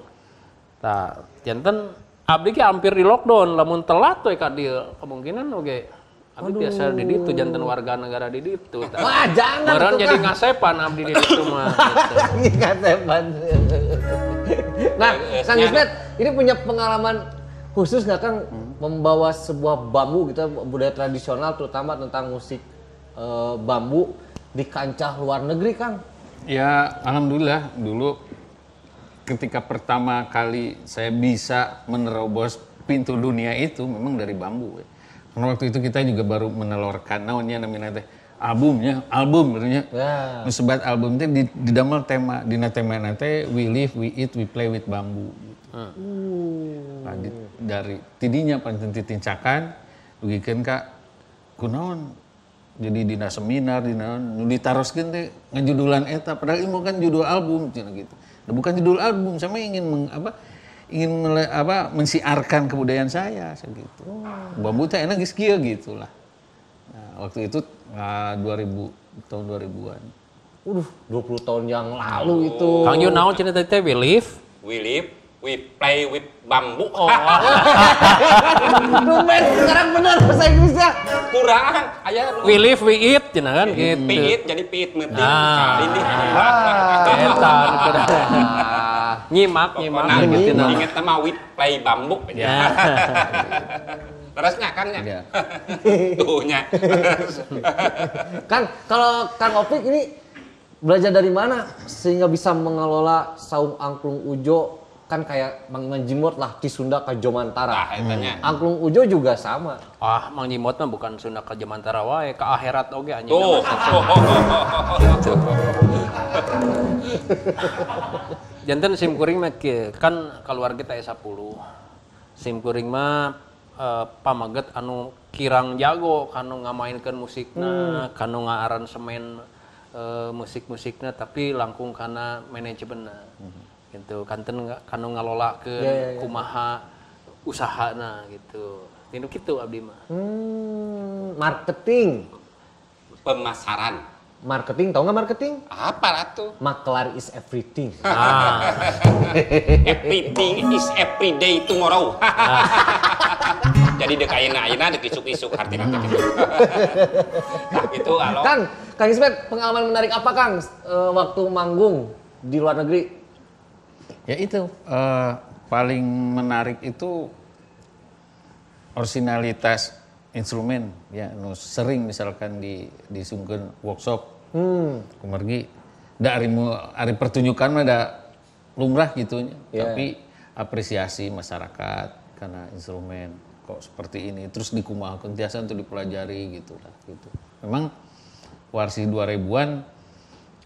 Tah, janten abdi ge hampir di lockdown, lamun telat we ka dieu kemungkinan oge abdi biasa di ditu janten warga negara di ditu. Wah, jangan Meureun tuh, jadi Kang. ngasepan abdi di ditu mah gitu. Ngasepan. Nah, Kang Ismet, ini punya pengalaman khusus nggak Kang membawa sebuah bambu gitu budaya tradisional terutama tentang musik bambu di kancah luar negeri Kang? Ya, alhamdulillah dulu ketika pertama kali saya bisa menerobos pintu dunia itu memang dari bambu. Karena waktu itu kita juga baru menelurkan namanya teh album berarti. Ya. Sebat album teh di damel tema dina tema teh we live, we eat, we play with bambu. Nah, dari tidinya pancen titincakan dugikeun ka kunaon jadi dina seminar dina nu ditaroskeun teh ngajudulan eta padahal ieu kan judul album cenah gitu. Nah, bukan judul album, saya ingin mensiarkan kebudayaan saya gitu. Bambu teh enak geus kieu gitulah. Nah, waktu itu 2000 tahun 2000-an. 20 tahun yang lalu itu. Kang Yun naon cenah teh we live we play with bambu. Dumen, sekarang benar bahasa Inggrisnya. Kurang aya we live we eat cenah kan gitu. piit jadi piit meuting. Ah. Ini. Eta nu kudu. Nyimak gitu nah. Inget mah we play bambu. Ya. Terusnya kan ya. Ya. Tuhnya. Kang, kalau Kang Opik ini belajar dari mana sehingga bisa mengelola saung angklung ujo kan kayak Mang Iman Jimot lah di Sunda ka Jomantara. Nah, etanya. Angklung ujo juga sama. Mang Jimot mah bukan Sunda ka Jomantara wae, ka akhirat oge anjeun. Tuh. Janten sim kuring mah kan keluarga teh 10. Sim kuring mah pamaget anu kirang jago kanu ngamainkeun musikna, kanu ngaaransemen musik-musikna tapi langkung kana manajemenna. Gitu kanten kanu ngalolakeun kumaha usahana gitu. Tinu kitu abdi mah. Marketing. Pemasaran. Marketing, tahu nggak marketing? Apa atuh? Maklar is everything. Everything is every day tomorrow. Jadi dek ayeuna dek isuk-isuk artina teh gitu. Nah, gitu alo. Kang Ismet, pengalaman menarik apa Kang waktu manggung di luar negeri? Ya itu paling menarik itu originalitas instrumen ya sering misalkan disungkeun workshop kumargi da ari pertunjukan mah da lumrah gitunya tapi apresiasi masyarakat karena instrumen kok seperti ini terus dikumahakeun tiasa untuk dipelajari gitu lah gitu. Memang warsi 2000-an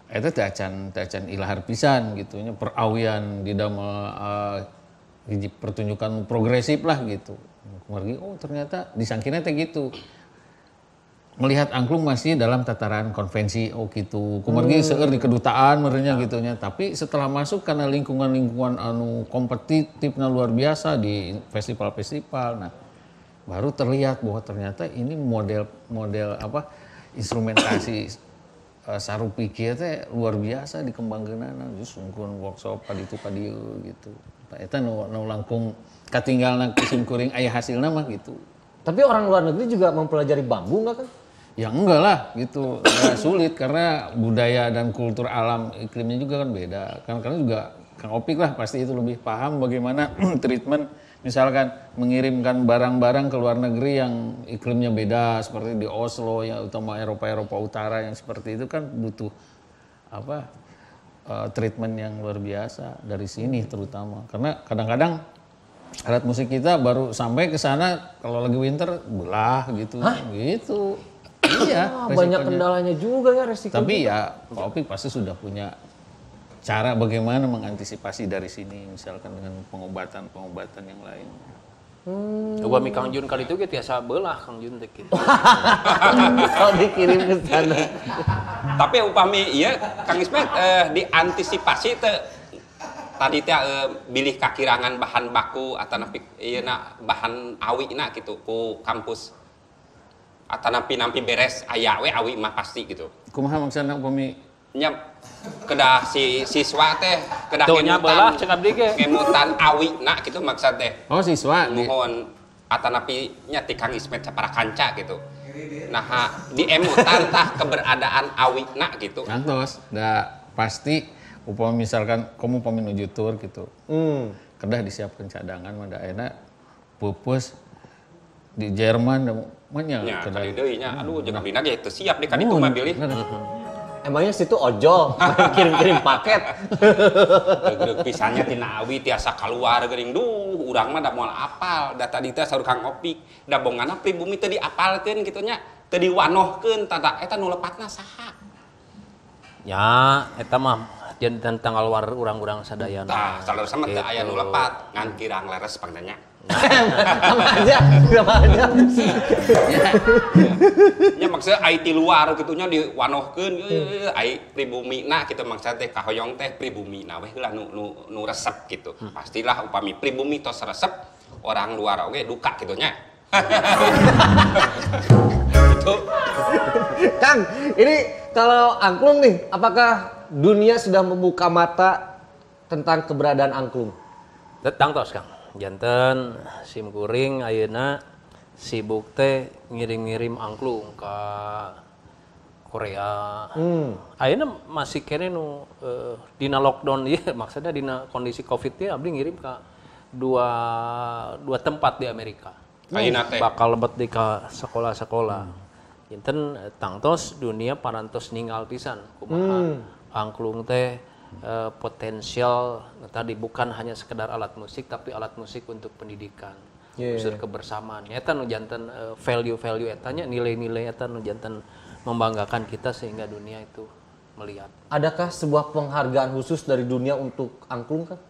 eta teh acan ilahar pisan gitu nya perawian di damel hiji pertunjukan progresif lah gitu. Kumargi oh ternyata disangkina teh gitu. Melihat angklung masih dalam tataran konvensi oh gitu. Kumargi seueur di kedutaan merenya gitunya. Tapi setelah masuk karena lingkungan-lingkungan anu kompetitifna luar biasa di festival-festival. Nah, baru terlihat bahwa ternyata ini model apa instrumentasi sarupi kieu teh luar biasa dikembangkeunana. Just sungkeun workshop padieu gitu. Eta nu langkung katinggalna kusim kuring aya hasilna mah gitu. Tapi orang luar negeri juga mempelajari bambu nggak kan? Ya enggak lah gitu, nggak sulit karena budaya dan kultur alam iklimnya juga kan beda. Karena juga Kang Opik lah pasti itu lebih paham bagaimana treatment misalkan mengirimkan barang-barang ke luar negeri yang iklimnya beda seperti di Oslo yang utama Eropa Utara yang seperti itu kan butuh apa treatment yang luar biasa dari sini terutama. Karena kadang-kadang alat musik kita baru sampai ke sana kalau lagi winter belah gitu. Gitu. Iya, banyak kendalanya juga ya resikonya. Tapi ya Pak Opik pasti sudah punya cara bagaimana mengantisipasi dari sini misalkan dengan pengobatan yang lain. Upami Kang Jun kali itu ge tiasa beulah Kang Jun teh kitu. Kalau dikirim ke sana. Tapi upami ieu Kang Ismet diantisipasi teh tadi teh bilih kakirangan bahan baku atanapi ieu bahan awina gitu ku kampus. Atanapi nampi beres aya we awi mah pasti gitu. Kumaha maksudna upami nya kedah si siswa teh kedah belah cek abdi ge ngemutan awina gitu maksud teh. Oh siswa Mohon atanapi nya ti Kang Ismet sapara kanca gitu. Nah di emutan tah keberadaan awina gitu. Ngantos da pasti upami misalkan kamu upami nuju tur gitu. Kedah disiapkan cadangan mah da ayeuna pupus di Jerman manya ya kali deui nya aduh jeung abdina ge teu siap di kaditu mah bilih. Emangnya situ ojol kirim-kirim paket. Geug pisannya tina awi tiasa kaluar geuning urang mah da moal apal da tadi teh saur Kang Opik da bongana pribumi teu diapalkeun kitu nya teu diwanohkeun tada eta nu lepatna saha. Ya eta mah janten tanggal war urang-urang sadayana. Tah salah sama teu aya nu lepat ngan kirang leres pangdanya. Sama aja. Nya maksudnya ai ti luar kitunya diwanohkeun ai pribumina kitu maksudna teh kahoyong teh pribumina we heula nu resep gitu. Pastilah upami pribumi tos resep orang luar oge duka kitu nya. Gitu. Kang, ini kalau angklung nih, apakah dunia sudah membuka mata tentang keberadaan angklung? Tetang tos Kang. Janten sim kuring ayeuna sibuk teh ngirim-ngirim angklung ke Korea. Ayeuna masih kene nu dina lockdown ieu maksudnya dina kondisi Covid teh abdi ngirim ka dua tempat di Amerika. Ayeuna teh Bakal lebet di ka sekolah-sekolah. Janten tangtos dunia parantos ninggal pisan kumaha angklung teh potensial tadi bukan hanya sekedar alat musik tapi alat musik untuk pendidikan, unsur kebersamaan. Eta nu janten value etanya nilai-nilai eta nu janten membanggakan kita sehingga dunia itu melihat. Adakah sebuah penghargaan khusus dari dunia untuk angklung kan?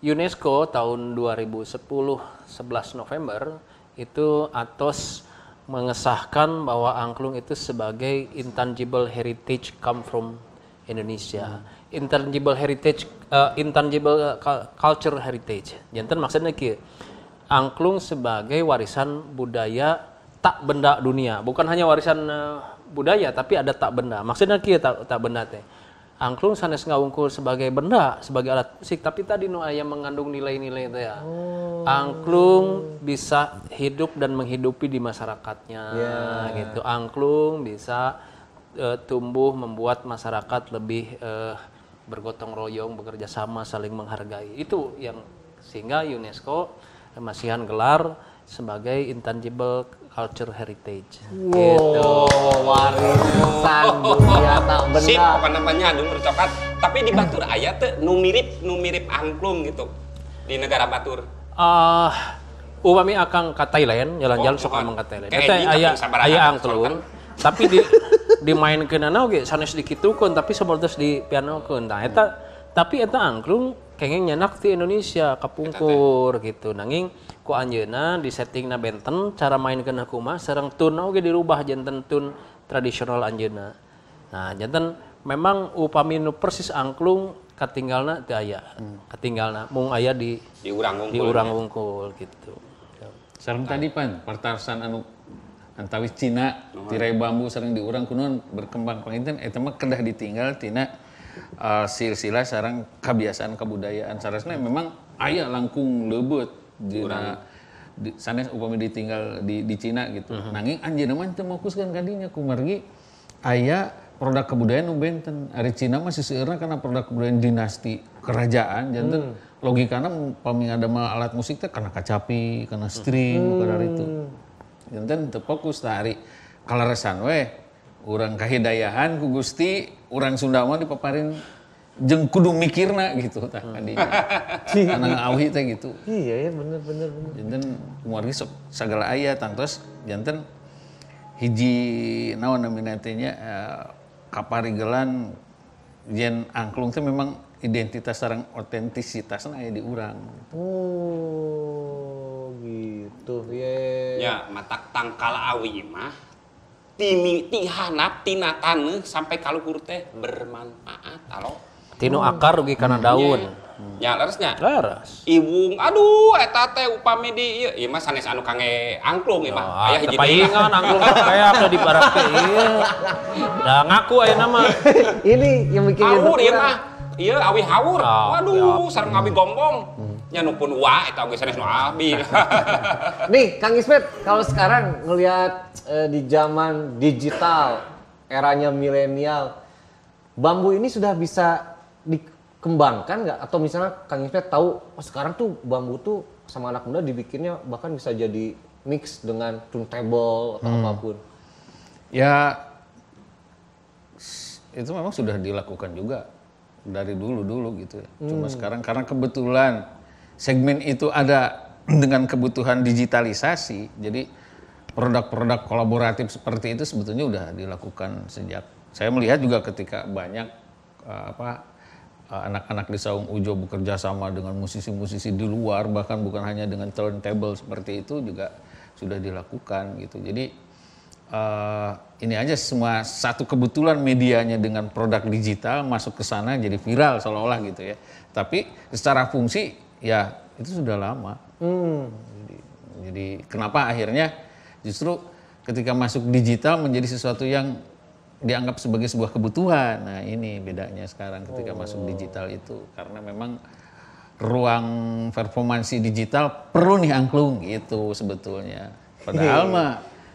UNESCO tahun 2010 11 November itu Atos mengesahkan bahwa angklung itu sebagai intangible heritage come from Indonesia. Intangible heritage, intangible culture heritage. Janten maksudnya kieu. Angklung sebagai warisan budaya tak benda dunia. Bukan hanya warisan budaya tapi ada tak benda. Maksudnya kieu tak benda teh. Angklung sanes ngawungkul sebagai benda, sebagai alat musik, tapi tadi nu aya mengandung nilai-nilai teh ya. Angklung bisa hidup dan menghidupi di masyarakatnya gitu. Angklung bisa tumbuh membuat masyarakat lebih bergotong royong, bekerja sama, saling menghargai. Itu yang sehingga UNESCO masihan gelar sebagai intangible culture heritage. Gitu. Warisan dunia tak benda. Sip, pokoknya namanya Dungur Coklat. Tapi di Batur aya teh nu mirip angklung gitu di negara Batur. Upami akang ka Thailand, jalan-jalan sok ngomong ka Thailand. Eta aya angklung, tapi dimainkeunana oge sanes dikitukeun tapi sabortos di pianokeun. Nah eta tapi eta angklung kenging nyanak di Indonesia kapungkur gitu. Nanging ku anjeunna di settingna benten cara mainkeun kumaha sareng tun oge dirubah janten tun tradisional anjeunna. Nah, janten memang upami nu persis angklung katinggalna teu aya. Katinggalna mung aya di urang wungkul gitu. Sareng tadi pan partarsan anu antawis Cina tirai bambu sareng di urang kuno berkembang panginten eta mah kedah ditinggal tina silsilah sareng kebiasaan kebudayaan sarasna memang aya langkung leubeut dina sanes upami ditinggal di Cina gitu. Nanging anjeunna mah teu mokuskeun ka dinya kumargi aya produk kebudayaan nu benten. Ari Cina mah siseueurna kana produk kebudayaan dinasti kerajaan janten logikana upami ngadamel alat musik teh kana kacapi, kana string, bukan dari itu. Janten teu fokus tah ari kaleresan we urang kahidayahan ku Gusti, urang Sunda mah dipaparin jeung kudu mikirna gitu tah kadinya. Kana ngawih teh gitu. Iya ya bener. Janten kumargi sok sagala aya tangtos janten hiji naon namina teh nya kaparigelan yen angklung teh memang identitas sareng otentisitasna aya di urang. Oh gitu ya. Ya matak tangkal awi mah ti hanap tina taneuh sampai kaluhur teh bermanfaat alo. Tinu akar ugi kana daun. Ya leresnya. Leres. Iwung aduh eta teh upami di ieu mah sanes anu kangge angklung ieu mah. Aya hiji paingan angklung kayak udah dibarake ieu. Da ngaku ayeuna mah. Ini yang bikin Hawur ieu mah. Ieu awi hawur. Oh, Waduh sareng awi gombong. Nya nu pun wa eta oge sanes nu abi. Nih Kang Ismet, kalau sekarang ngelihat di zaman digital, eranya milenial, bambu ini sudah bisa dikembangkan nggak? Atau misalnya Kang Ismet tahu, oh sekarang tuh bambu tuh sama anak muda dibikinnya bahkan bisa jadi mix dengan turntable atau apapun. Ya itu memang sudah dilakukan juga dari dulu gitu ya. Cuma sekarang karena kebetulan segmen itu ada dengan kebutuhan digitalisasi, jadi produk-produk kolaboratif seperti itu sebetulnya udah dilakukan sejak. Saya melihat juga ketika banyak anak-anak di Saung Ujo bekerja sama dengan musisi-musisi di luar, bahkan bukan hanya dengan turntable seperti itu juga sudah dilakukan gitu. Jadi ini aja semua satu kebetulan medianya dengan produk digital masuk ke sana jadi viral seolah-olah gitu ya. Tapi secara fungsi ya itu sudah lama. Jadi kenapa akhirnya justru ketika masuk digital menjadi sesuatu yang dianggap sebagai sebuah kebutuhan. Nah ini bedanya sekarang ketika masuk digital itu. Karena memang ruang performansi digital perlu nih angklung gitu sebetulnya. Padahal mah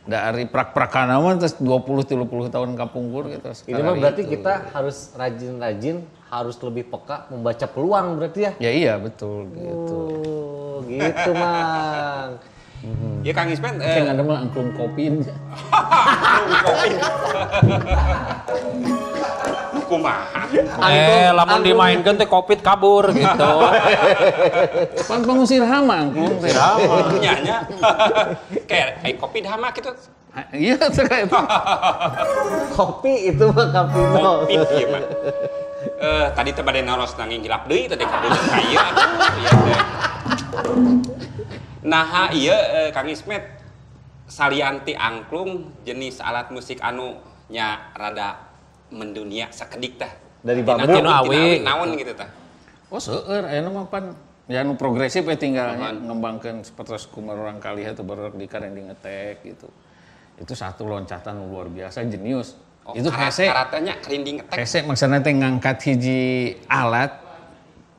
dari prak-prakana mah terus 20-30 tahun kapungkur gitu. Ini mah berarti itu. Kita harus rajin-rajin, harus lebih peka membaca peluang berarti ya? Ya iya betul gitu. Oh gitu Mang. Ya Kang Ismet yang ada mah angklung kopin. Kopi. Kumaha? Lamun dimainkeun teh kopit kabur gitu. Pan pengusir hama angklung teh. Hama. Nya. Kayak kopi hama gitu. Iya terkait. Kopi itu mah kapino. Kopi ieu mah. Tadi teh bade naros nanging hilap deui tadi kabur ka ieu atuh ieu teh. Nah ieu Kang Ismet salianti angklung jenis alat musik anu nya rada mendunia sakedik tah. Dari bambu awi naon gitu tah. Oh seueur aya mah pan ya anu progresif we tinggalnya ngembangkeun seperti kumar orang kali atau baru di karending ngetek gitu. Itu satu loncatan luar biasa jenius. Oh, itu hese karatenya kerinding ngetek. Hese maksudna teh ngangkat hiji alat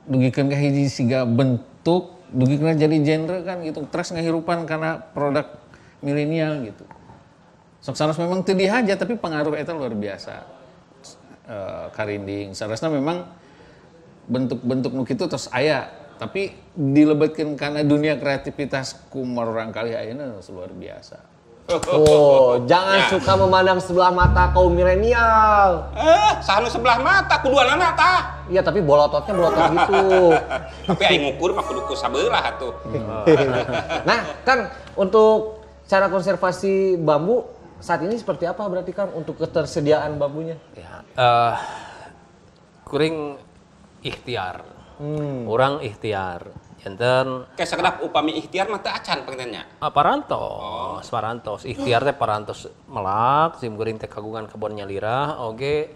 dugikeun ka hiji siga bentuk dugikeun jadi genre kan gitu. Terus ngahirupan karena produk milenial gitu. Sok sanes memang teu dihaja tapi pengaruh eta luar biasa. Karinding sarasna memang bentuk-bentuk nu kitu tos aya tapi dilebetkeun kana dunia kreativitas kumar orang kali ayeuna luar biasa. Oh, jangan suka memandang sebelah mata kaum milenial. Sanu sebelah mata kuduanana tah. Iya, tapi bolototnya bolotot gitu. Tapi aing ngukur mah kudu ku sabelah atuh. Nah, Kang, untuk cara konservasi bambu saat ini seperti apa berarti Kang untuk ketersediaan bambunya? Ya, kuring ikhtiar. Orang ikhtiar. Janten Kayak sekedap upami ikhtiar mah teu acan pengennya. parantos ikhtiar teh parantos melak sim geuring teh kagungan kebon nyalirah oge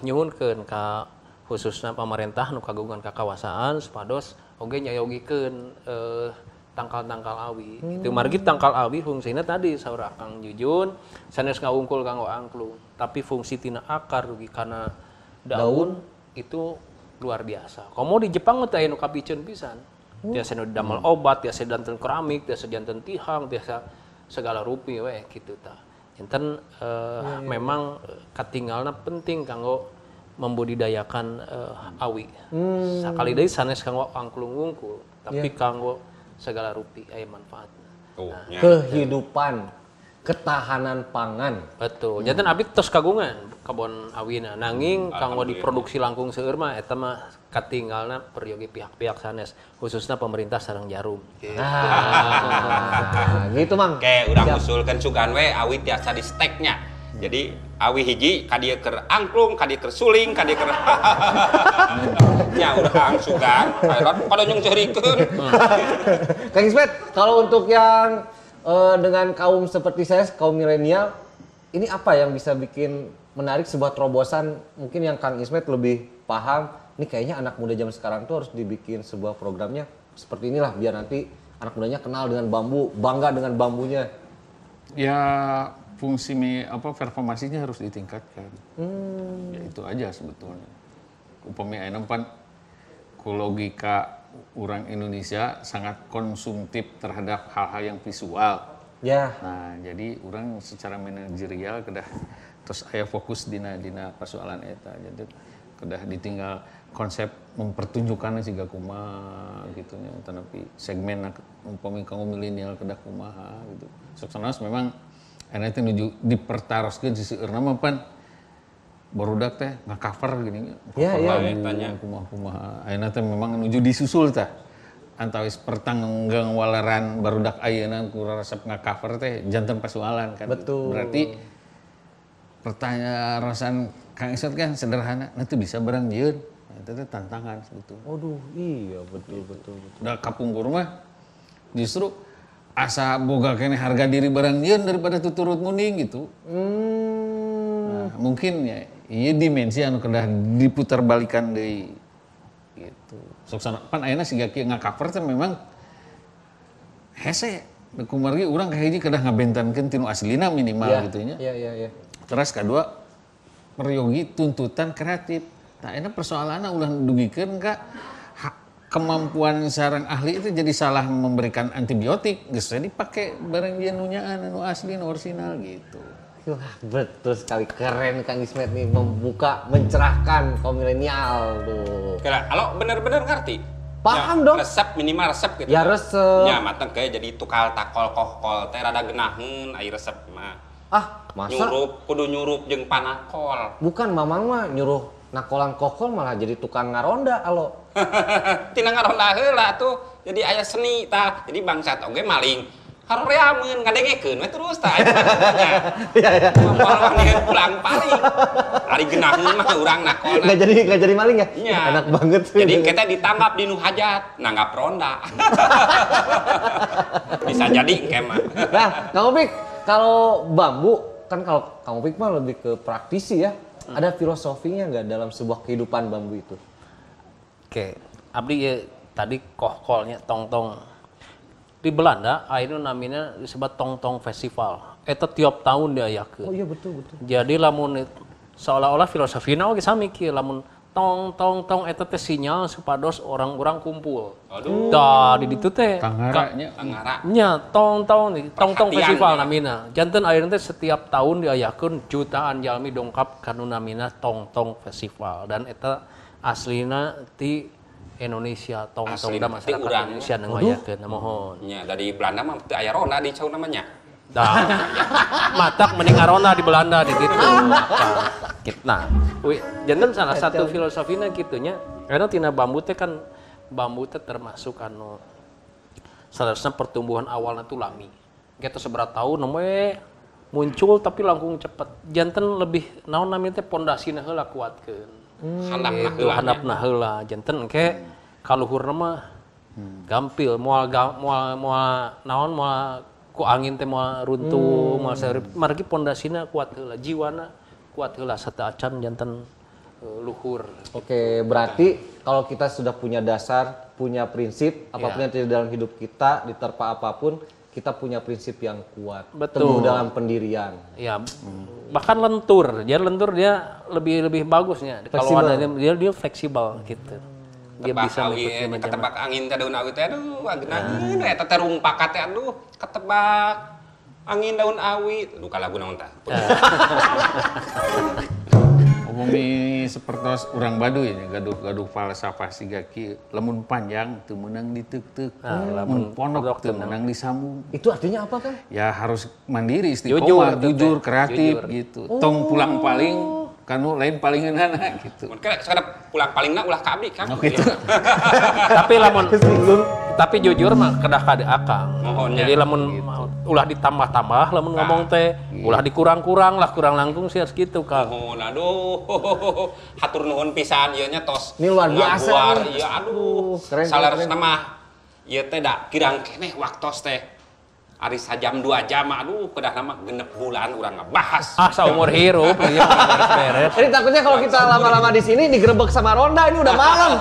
nyuhunkeun ka khususna pamarentah nu kagungan ka kawasaan supados oge nyayogikeun tangkal-tangkal awi. Itu margi tangkal awi fungsina tadi saur Kang Jujun sanes ngawungkul kanggo angklung, tapi fungsi tina akar rugi kana daun itu luar biasa. Komo di Jepang teh aya nu kapiceun pisan. Tiasa nu damel obat, tiasa danten keramik, tiasa danten tihang, tiasa segala rupi we kitu tah. Enten memang katinggalna penting kanggo membudidayakan awi. Sakali deui sanes kanggo angklung wungkul, tapi kanggo segala rupi aya manfaatna. Kehidupan, ketahanan pangan. Betul. Janten abdi tos kagungan kebon awina nanging kanggo diproduksi langkung seueur mah eta mah katinggalna peryogi pihak-pihak sanes khususna pemerintah sareng Jarum. Gitu Mang. Kayak urang usulkeun sugan we awi tiasa di steknya. Jadi awi hiji ka dieu keur angklung, ka dieu keur suling, ka dieu keur nya urang sugan, pada nyung ceurikeun. Kang Ismet, kalau untuk yang dengan kaum seperti saya, kaum milenial, ini apa yang bisa bikin menarik sebuah terobosan? Mungkin yang Kang Ismet lebih paham, ini kayaknya anak muda zaman sekarang tuh harus dibikin sebuah programnya seperti inilah, biar nanti anak mudanya kenal dengan bambu, bangga dengan bambunya. Ya fungsi performasinya harus ditingkatkan. Ya itu aja sebetulnya. Upami ayeuna pan ku logika orang Indonesia sangat konsumtif terhadap hal-hal yang visual. Ya. Nah, jadi orang secara manajerial kedah terus aya fokus dina persoalan eta. Jadi kedah ditinggal konsep mempertunjukkan siga kumaha gitu nya tanapi segmen umpami kaum milenial kedah kumaha gitu. Sanes memang anu teh nuju dipertaroskeun siseueurna mah pan barudak teh nge-cover gini. Iya, tanya kumaha. Ayeuna teh memang nuju disusul tah. Antawis pertanggang walaran barudak ayeuna ku resep nge-cover teh janten persoalan kan. Betul. Berarti pertanyaan rasan Kang Ismet kan sederhana, nanti bisa barang dieun. Itu teh tantangan sebetulnya. Waduh, iya betul. Da kapungkur mah justru asa boga kene harga diri barang dieun daripada tuturut munding gitu. Nah, mungkin ya ieu dimensi anu kedah diputar balikan deui gitu. Soksana pan ayeuna siga kieu nga-cover teh memang hese kumargi urang kahiji kedah ngabentankeun tinu aslina minimal gitu nya. Iya. Terus kedua peryogi tuntutan kreatif. Nah, ayeuna persoalanna ulah dugikeun ka kemampuan sareng ahli itu jadi salah memberikan antibiotik, geus dipake barang ieu nu nyaan anu asli nu orisinal gitu. Wah, betul sekali, keren Kang Ismet nih membuka, mencerahkan kaum milenial tuh. Kalau bener-bener ngerti? Paham ya, dong. Resep minimal resep gitu. Ya resep. Ya mateng kayak jadi tukal takol kohkol teh rada geunaheun ai resep mah. Ah, masa? Kudu nyurup jeung panakol. Bukan, Mamang mah nyuruh nakolan kokol malah jadi tukang ngaronda alo. Tina ngaronda heula tuh. Jadi aya seni tah. Jadi bangsat oge maling. Hareameun ngadengekeun we terus tah. Iya. Mau pulang paling. Ari geunaheun mah urang nakolna. Enggak jadi maling ya? Iya. Enak banget. Jadi kita ditangkap di nu hajat, nanggap ronda. Bisa jadi kemah. Nah, Kang Opik, kalau bambu kan kalau Kang Opik mah lebih ke praktisi ya. Ada filosofinya nggak dalam sebuah kehidupan bambu itu? Oke, abdi ya, tadi kohkolnya tong-tong. Di Belanda, ayeuna namina disebut tong-tong festival. Eta tiap tahun diayakeun. Oh iya betul. Jadi lamun seolah-olah filosofina oge sami kieu lamun tong eta teh sinyal supados orang-orang kumpul. Aduh. Da di ditu teh Tanggaranya. nya tong festival namina. Janten ayeuna teh setiap tahun diayakeun jutaan jalmi dongkap kanu namina tong festival dan eta aslina ti Indonesia tong-tong da masyarakat Indonesia nu ngayakeun mohon. Nya dari Belanda mah teu aya ronda di cauna namanya. Dah. Matak mending arona di Belanda di kitu. Nah, janten salah satu filosofina kitu nya. Karena tina bambu teh kan bambu teh termasuk anu salasna pertumbuhan awalna tuh lami. Kita seberat tahun we muncul tapi langkung cepet. Janten lebih naon namanya teh pondasina heula kuatkeun. Itu handapna heula janten engke kaluhurna mah gampil moal naon moal ku angin teh moal runtuh moal sareup margi pondasina kuat heula jiwana kuat heula sarta acan janten luhur. Oke, berarti kalau kita sudah punya dasar, punya prinsip, apapun yang terjadi dalam hidup kita, diterpa apapun, kita punya prinsip yang kuat. Betul. Teguh dalam pendirian. Ya, bahkan lentur. Dia lentur dia lebih bagusnya. Kalau ada dia fleksibel gitu. Dia Tebak bisa mengikuti macam ketebak angin teh daun awi teh aduh angin eta teh rumpakat teh aduh ketebak angin daun awi. Aduh kalagu naon tah. Umumi seperti orang Baduy ini gaduh falsafah siga kieu lamun panjang teu meunang diteuk-teuk, lamun pondok teu meunang disambung. Itu artinya apa, Kang? Ya harus mandiri, istiqomah, jujur, kreatif gitu. Tong pulang paling kanu lain palingeunana gitu. Mun kada pulang palingna ulah ka abdi Kang. Oh gitu. Tapi lamun tapi jujur mah kedah kade akang. Jadi lamun ulah ditambah-tambah lamun ngomong teh ulah dikurang-kurang lah kurang langkung sih gitu Kang. Oh, aduh. Hatur nuhun pisan ieu nya tos. Ini luar biasa. Ieu aduh. Salaresna mah ieu teh da kirang keneh waktos teh. Ari sajam 2 jam aduh kedah nama genep bulan urang ngebahas. Saumur hirup ieu beres-beres. Ini takutnya kalau kita lama-lama di sini digerebek sama Ronda ini udah malam.